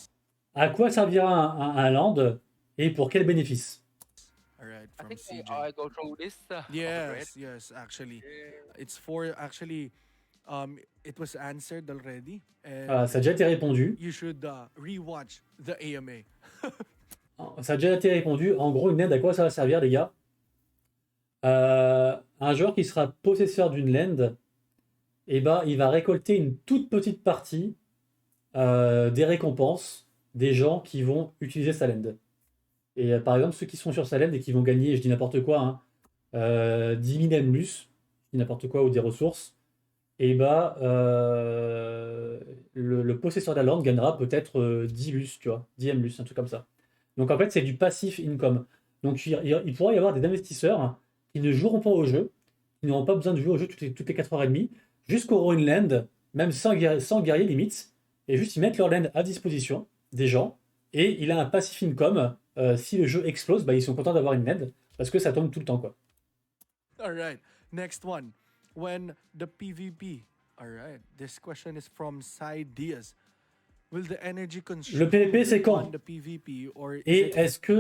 à quoi servira un land et pour quel bénéfice? All right, I from think CJ. I go through this already. Yes, actually. Yeah. It's for actually it was answered already and Voilà, ça a déjà été répondu. you should rewatch the AMA. Ça a déjà été répondu. En gros, une land, à quoi ça va servir, les gars? Un joueur qui sera possesseur d'une land, eh ben, il va récolter une toute petite partie des récompenses des gens qui vont utiliser sa land. Et par exemple, ceux qui sont sur sa land et qui vont gagner, je dis n'importe quoi, hein, 10 000 M+, dis n'importe quoi, ou des ressources, et bah le possesseur de la land gagnera peut-être 10 lus, tu vois, 10 lus, un truc comme ça. Donc en fait, c'est du passive income. Donc il pourrait y avoir des investisseurs qui ne joueront pas au jeu, qui n'auront pas besoin de jouer au jeu toutes les 4h30, jusqu'au Ruin Land, même sans guerrier limite, et juste ils mettent leur land à disposition des gens, et il a un passive income. Si le jeu explose, bah, ils sont contents d'avoir une land, parce que ça tombe tout le temps, quoi. All right. Next one. When the PvP. All right. This question is from Sai Diaz. Will the energy Le PvP, c'est consumed on quand? the PvP or is Et it est-ce que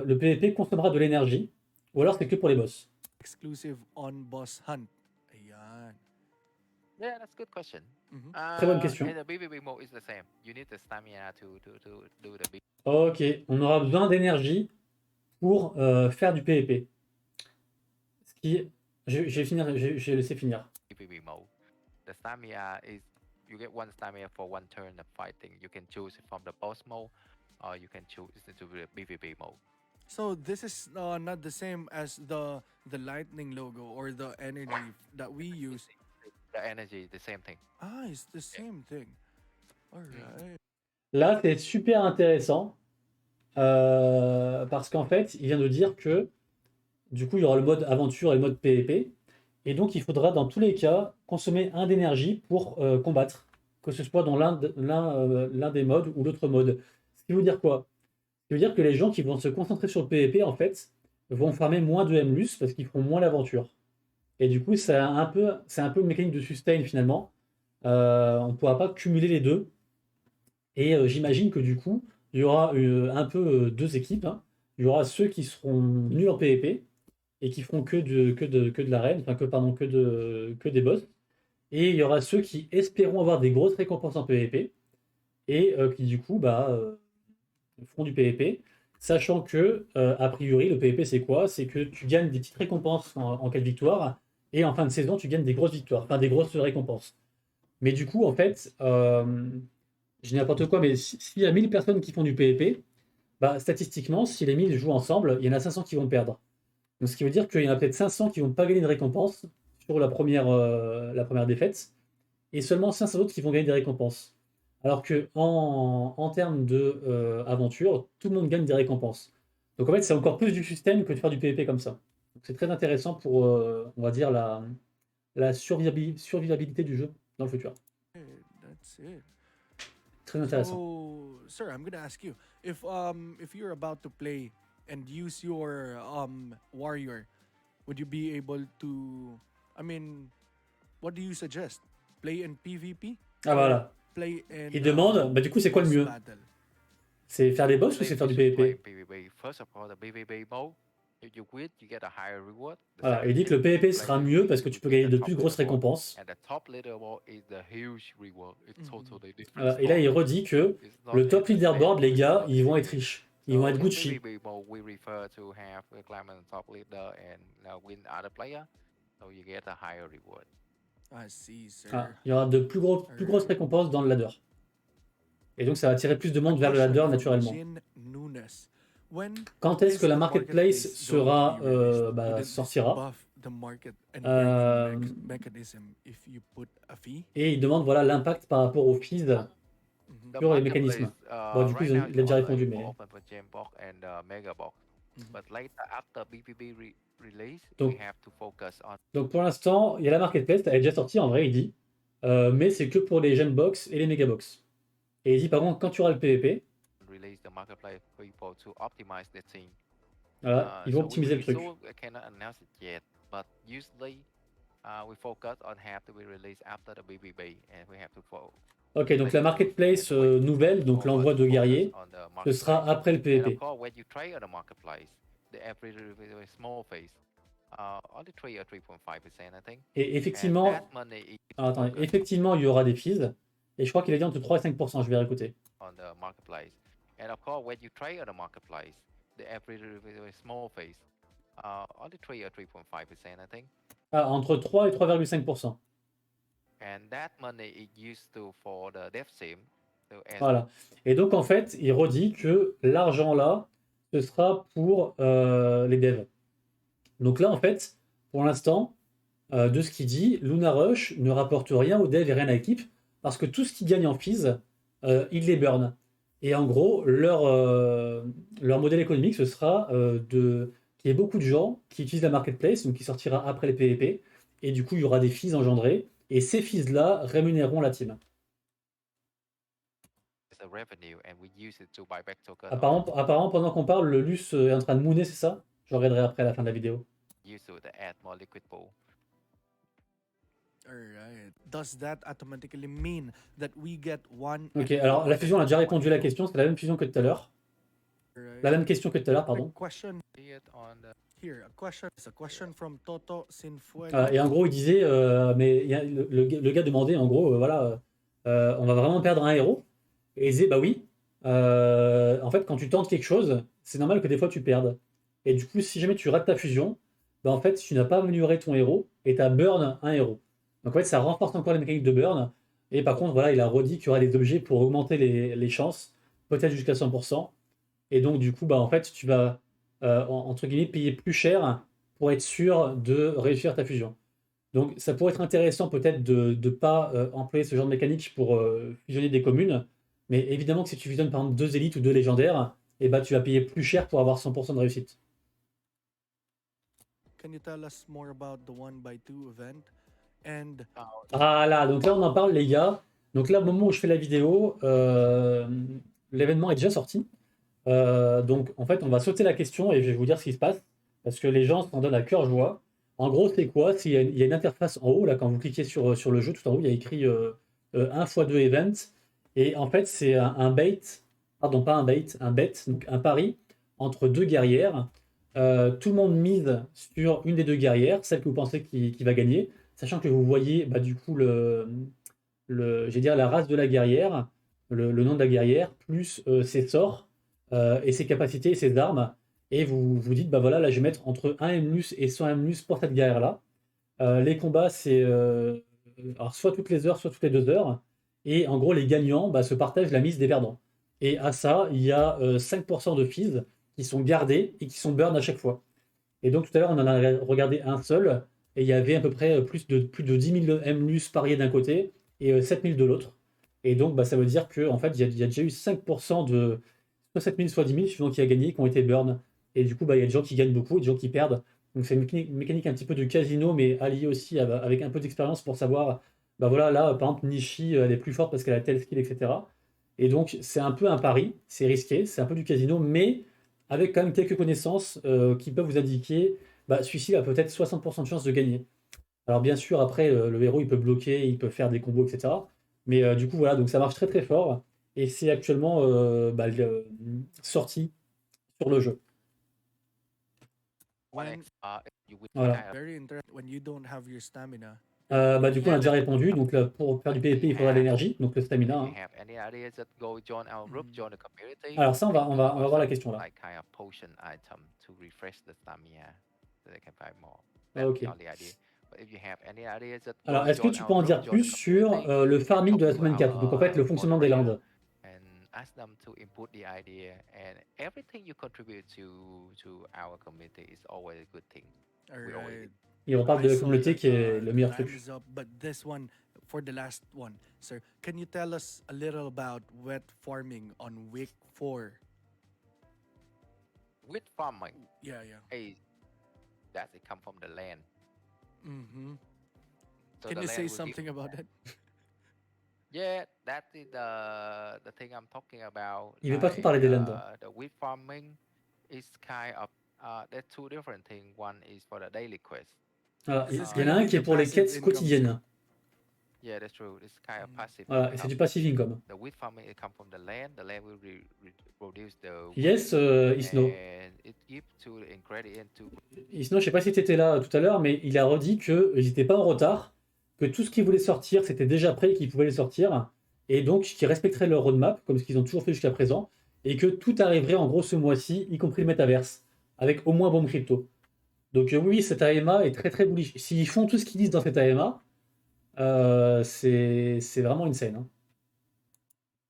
le PvP consommera de l'énergie, ou alors c'est que pour les boss? exclusive on boss hunt? Ayan. Yeah, that's a good question. Mhm. Très bonne question. In the PvP mode, it's the same. You need the stamina to do the big Ok, on aura besoin d'énergie pour faire du PvP. Ce qui... j'ai laissé finir. PvP mode. The stamina is you get one stamina for one turn of fighting. You can choose it from the boss mode, or you can choose it to the PvP mode. So this is not the same as the lightning logo or the energy that we use. The energy, the same thing. Ah, it's the same thing. All right. Là, c'est super intéressant, parce qu'en fait, il vient de dire que du coup, il y aura le mode aventure et le mode PvP, et donc il faudra dans tous les cas consommer un d'énergie pour combattre, que ce soit dans l'un des modes ou l'autre mode. Ce qui veut dire quoi? Ce qui veut dire que les gens qui vont se concentrer sur le PvP, en fait, vont farmer moins de MLUS parce qu'ils feront moins l'aventure. Et du coup, c'est un peu une mécanique de sustain finalement. On ne pourra pas cumuler les deux. Et j'imagine que du coup, il y aura un peu deux équipes, hein. Il y aura ceux qui seront nuls en PvP et qui feront que de l'arène, enfin que des boss. Et il y aura ceux qui espéront avoir des grosses récompenses en PvP et qui du coup feront du PvP. Sachant que, a priori, le PvP c'est quoi? C'est que tu gagnes des petites récompenses en cas de victoire, et en fin de saison, tu gagnes des grosses victoires, enfin des grosses récompenses. Mais du coup, en fait, je dis n'importe quoi, mais s'il y a 1000 personnes qui font du PvP, bah, statistiquement, si les 1000 jouent ensemble, il y en a 500 qui vont perdre. Donc, ce qui veut dire qu'il y en a peut-être 500 qui vont pas gagner de récompense sur la première défaite, et seulement 500 autres qui vont gagner des récompenses. Alors que en termes de aventure, tout le monde gagne des récompenses. Donc en fait, c'est encore plus du système que de faire du PvP comme ça. Donc c'est très intéressant pour, on va dire, la survivabilité du jeu dans le futur. Okay, that's it. Très intéressant. So, sir, I'm gonna ask you if you're about to play and use your warrior, would you be able to? I mean, what do you suggest? Play in PvP? Ah voilà. Play in. Il demande, bah du coup, c'est quoi le boss mieux? battle? C'est faire des boss ou c'est faire du PvP? PvP. First of all, the PvP mode. If you quit, you get a higher reward. The Voilà, il second dit que le thing, PvP play sera in mieux PvP, parce que tu you peux get gagner the de top plus grosses leaderboard. récompenses. And the top leaderboard is the huge reward. It's totally different Voilà, et là, il story. redit que It's not le top as the same, leaderboard, les it's gars, not ils vont the être same. riches. Ils vont So être in Gucci. PvP mode, we refer to have a climb on top leader and win other player. So you get a higher reward. I see, sir. Ah, il y aura de plus grosses récompenses dans le ladder. Et donc, ça va attirer plus de monde vers le ladder naturellement. Quand est-ce que la marketplace sera, sortira? Et il demande voilà l'impact par rapport aux fees The sur les marketplace, mécanismes. Bon, du coup, right il now a it's déjà only répondu, mais... open for gem box and mega box. But later, after PvP release, Donc- we have to focus on Donc pour l'instant, il y a la marketplace, elle est déjà sortie en vrai, il dit. Mais c'est que pour les gem box et les mega box. Et il dit par contre, quand tu auras le PvP, release the marketplace people to optimize the thing. voilà, ils vont So optimiser le truc. I cannot announce it yet, but usually we focus on have to be released after the PvP, and we have to follow. Ok, donc la marketplace nouvelle, donc l'envoi de guerriers, ce sera après le And of PvP. course, when you trade on the marketplace, the average is small phase, only 3 or 3.5%, I think. Et And effectivement, that money is alors, attendez, focused effectivement, il y aura des fees. Et je crois qu'il a dit entre 3 et 5%, je vais réécouter. on the marketplace. And of course, when you trade on the marketplace, the average is small phase, only 3 or 3.5%, I think. Ah, entre 3 et 3,5%. And that money is used for the dev sim. Voilà. Et donc, en fait, il redit que l'argent là, ce sera pour les devs. Donc là, en fait, pour l'instant, de ce qu'il dit, Luna Rush ne rapporte rien aux devs et rien à l'équipe, parce que tout ce qu'ils gagnent en fees, ils les burn. Et en gros, leur modèle économique, ce sera qu'il y ait beaucoup de gens qui utilisent la marketplace, donc qui sortira après les PvP, et du coup, il y aura des fees engendrés, et ces fees-là rémunéreront la team. It's a revenue and we use it to buy back token or Apparemment, pendant qu'on parle, le Luce est en train de mooner, c'est ça? Je regarderai après à la fin de la vidéo. use to add more liquid pool. Alright. Does that automatically mean that we get one? Ok, alors la fusion a déjà répondu à la question, c'est la même fusion que tout à l'heure. La même question que tout à l'heure, pardon. Question See it on the here. It's a question from Toto Sinfuego. Et en gros, il disait, mais le gars demandait, en gros, voilà, on va vraiment perdre un héros. Et il disait, bah oui, en fait, quand tu tentes quelque chose, c'est normal que des fois tu perdes. Et du coup, si jamais tu rates ta fusion, bah en fait, tu n'as pas amélioré ton héros et tu as burn un héros. Donc en fait, ça renforce encore les mécaniques de burn. Et par contre, voilà, il a redit qu'il y aura des objets pour augmenter les chances, peut-être jusqu'à 100%. Et donc, du coup, bah en fait, tu vas, entre guillemets, payer plus cher pour être sûr de réussir ta fusion. Donc ça pourrait être intéressant peut-être de ne pas employer ce genre de mécanique pour fusionner des communes, mais évidemment que si tu fusionnes par exemple 2 élites ou 2 légendaires, et bah, tu vas payer plus cher pour avoir 100% de réussite. Can you tell us more about the 1x2 event? And Ah là, donc là on en parle les gars. Donc là, au moment où je fais la vidéo, l'événement est déjà sorti. Donc en fait, on va sauter la question et je vais vous dire ce qui se passe, parce que les gens s'en donnent à cœur joie. En gros, c'est quoi? Il y a une interface en haut, là, quand vous cliquez sur le jeu, tout en haut, il y a écrit 1x2 event. Et en fait, c'est un bait, pardon, pas un bait, un bet, donc un pari entre deux guerrières. Tout le monde mise sur une des deux guerrières, celle que vous pensez qui va gagner, sachant que vous voyez bah, du coup j'ai dire la race de la guerrière, le nom de la guerrière, plus ses sorts et ses capacités et ses armes. Et vous vous dites, bah voilà, là je vais mettre entre 1 Mlus et 100 Mlus pour cette guerrière-là. Les combats, c'est alors soit toutes les heures, soit toutes les 2 heures. Et en gros, les gagnants bah, se partagent la mise des perdants. Et à ça, il y a 5% de fees qui sont gardés et qui sont burn à chaque fois. Et donc tout à l'heure, on en a regardé un seul, et il y avait à peu près plus de 10 000 Mlus pariés d'un côté et 7 000 de l'autre. Et donc bah, ça veut dire qu'en fait, il y a déjà eu 5% de soit 7 000, soit 10 000, suivant qui a gagné, qui ont été burn. Et du coup, bah, il y a des gens qui gagnent beaucoup et des gens qui perdent. Donc c'est une mécanique un petit peu de casino, mais alliée aussi avec un peu d'expérience pour savoir, bah voilà, là, par exemple, Nishi, elle est plus forte parce qu'elle a tel skill, etc. Et donc, c'est un peu un pari, c'est risqué, c'est un peu du casino, mais avec quand même quelques connaissances qui peuvent vous indiquer, bah, celui-ci a peut-être 60% de chance de gagner. Alors bien sûr, après, le héros, il peut bloquer, il peut faire des combos, etc. Mais du coup, voilà, donc ça marche très très fort. Et c'est actuellement bah, sorti sur le jeu. when you will Voilà. very interesting when you don't have your stamina. Bah, du coup, on a déjà répondu. Donc là, pour faire du PvP, il faudra de l'énergie, donc le stamina. If you Hein. have any ideas that go join our group, join the community. Alors ça, and on look va for voir la some, question là. like kind of potion item to refresh the stamina so they can buy more. Ah, That's ok. the only idea. But if you have any ideas that Alors, go est-ce que join tu our peux en group, dire join the plus sur community, le we can farming talk de la to semaine 4? Donc en fait, le our fonctionnement des moderator landes. and ask them to input the idea. And everything you contribute to our community is always a good thing. We always Alright. Et on parle I de la saw communauté that, qui est le the meilleur time truc. is up, but this one, for the last one, sir, can you tell us a little about wet farming on week 4? with farming. Yeah. Hey, that it come from the land. Mm-hmm. So Can the you land say will give- something about it? Yeah, that is the thing I'm talking about. Il veut pas trop parler des landes. The wheat farming is kind of there's two different things. One is for the daily quest. Voilà. Is this Il y en a gonna un be qui est the pour les passive quêtes income, quotidiennes. Yeah, that's true. It's kind of passive. Voilà, et c'est income. du passive income. The wheat farming it come from the land. The land will produce the wheat, Yes, Isno. and it gives to the ingredient to Isno, je sais pas si tu étais là tout à l'heure, mais il a redit qu'ils n'étaient pas en retard, que tout ce qui voulait sortir, c'était déjà prêt et qu'ils pouvaient les sortir, et donc qu'ils respecteraient leur roadmap, comme ce qu'ils ont toujours fait jusqu'à présent, et que tout arriverait en gros ce mois-ci, y compris le métaverse, avec au moins Bomb Crypto. Donc oui, cette AMA est très très bullish. S'ils font tout ce qu'ils disent dans cette AMA, c'est vraiment insane. Hein.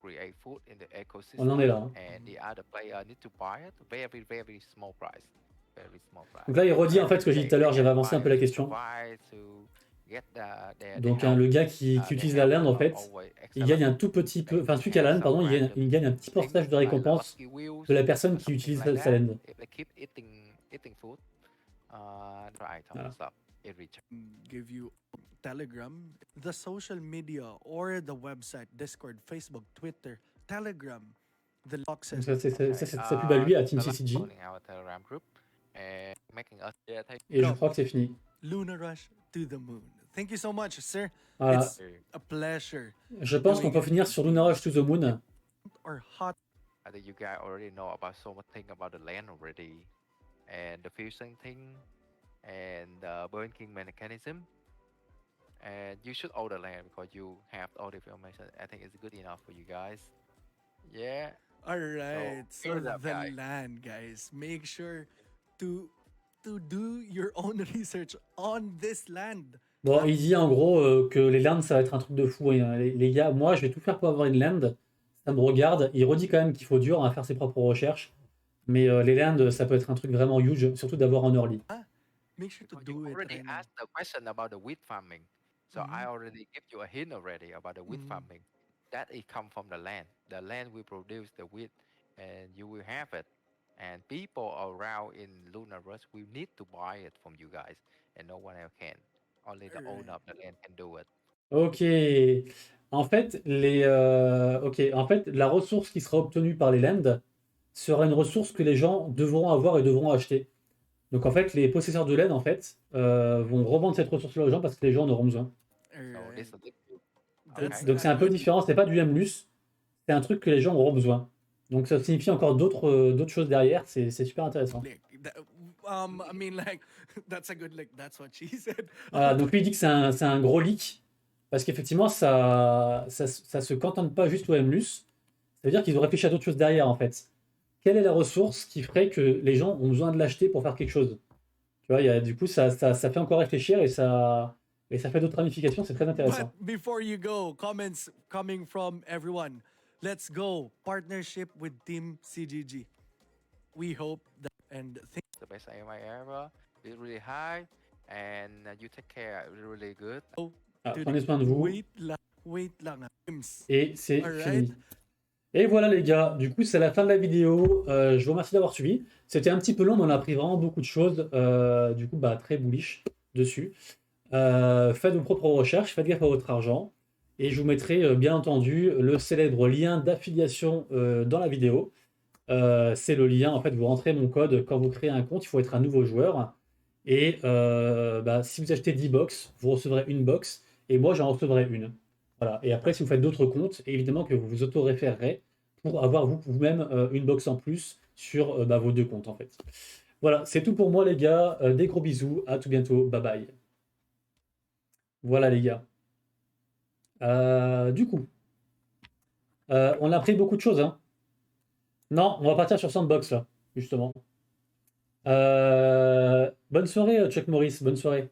create food in the ecosystem. On en est là. Hein. And the other player need to buy it very small price. Very small price. Donc là, il redit en fait ce que j'ai dit tout à l'heure, j'avais avancé un peu la question. Buy to get their Donc help. le gars qui Their utilise la help land, is en not fait, always il gagne excellent. un tout petit peu, They enfin celui qui a have la land, some pardon, random il gagne un petit things pourcentage de like récompense lucky wheels de la personne or qui something utilise like sa that. land. If they keep eating food, their item and Voilà. stuff, it reaches. Give you Telegram, the social media or the website, Discord, Facebook, Twitter, Telegram, the Donc boxes. ça, c'est Okay. sa pub à lui, à Team Good luck CCG. joining our Telegram group and making us. Yeah, thank Et je Go. crois que c'est fini. Lunar Rush to the moon. Thank you so much, sir. Voilà. It's you. a pleasure. Je pense qu'on doing peut it finir with sur you. Lunar Rush to the Moon. Or hot. I think you guys already know about so much thing about the land already, and the fusing thing, and the banking mechanism. And you should own the land because you have all the information. I think it's good enough for you guys. Yeah. All right. So here's that the guy. land, guys. Make sure to do your own research on this land. Bon, il dit en gros que les lands, ça va être un truc de fou, hein. Les gars, moi, je vais tout faire pour avoir une land. Ça me regarde. Il redit quand même qu'il faut dur à faire ses propres recherches. Mais les lands, ça peut être un truc vraiment huge, surtout d'avoir en early. Make sure to Because you do it already right now. asked the question about the wheat farming. So I Mhm. already give you a hint already about the wheat Mhm. farming. That it come from the land. The land will produce the wheat and you will have it. And people around in Lunar Rush will need to buy it from you guys. And no one else can. Only the owner of the land can do it. Ok. En fait, en fait, la ressource qui sera obtenue par les lands sera une ressource que les gens devront avoir et devront acheter. Donc en fait, les possesseurs de land, en fait, vont revendre cette ressource-là aux gens parce que les gens en auront besoin. So Alright. this is it. That's Donc c'est un peu good. différent, c'est pas du Mlus, c'est un truc que les gens auront besoin. Donc ça signifie encore d'autres choses derrière, c'est super intéressant. Like, I mean, like, that's a good, like, that's what she said. Voilà, donc lui il dit que c'est un gros leak, parce qu'effectivement ça se cantonne pas juste au Mlus, ça veut dire qu'ils ont réfléchi à d'autres choses derrière en fait. Quelle est la ressource qui ferait que les gens ont besoin de l'acheter pour faire quelque chose? Tu vois, du coup ça fait encore réfléchir et ça fait d'autres ramifications, c'est très intéressant. But before you go, comments coming from everyone. Let's go. Partnership with Team CGG. We hope that and think The best AMI ever. It's really high. And you take care really good. Ah, to prenez soin de vous. wait lang. Et c'est Alright. fini. Et voilà les gars, du coup c'est la fin de la vidéo. Je vous remercie d'avoir suivi. C'était un petit peu long, mais on a appris vraiment beaucoup de choses. Du coup, très bullish dessus. Faites vos propres recherches, faites gaffe à votre argent. Et je vous mettrai bien entendu le célèbre lien d'affiliation dans la vidéo. C'est le lien, en fait, vous rentrez mon code quand vous créez un compte, il faut être un nouveau joueur. Et si vous achetez 10 box, vous recevrez une box, et moi j'en recevrai une. Voilà. Et après, si vous faites d'autres comptes, évidemment que vous vous auto-référerez pour avoir vous-même une box en plus sur vos deux comptes, en fait. Voilà, c'est tout pour moi, les gars. Des gros bisous, à tout bientôt, bye bye. Voilà, les gars. Du coup, on a appris beaucoup de choses, hein. Non, on va partir sur Sandbox, là, justement. Bonne soirée, Chuck Morris, bonne soirée.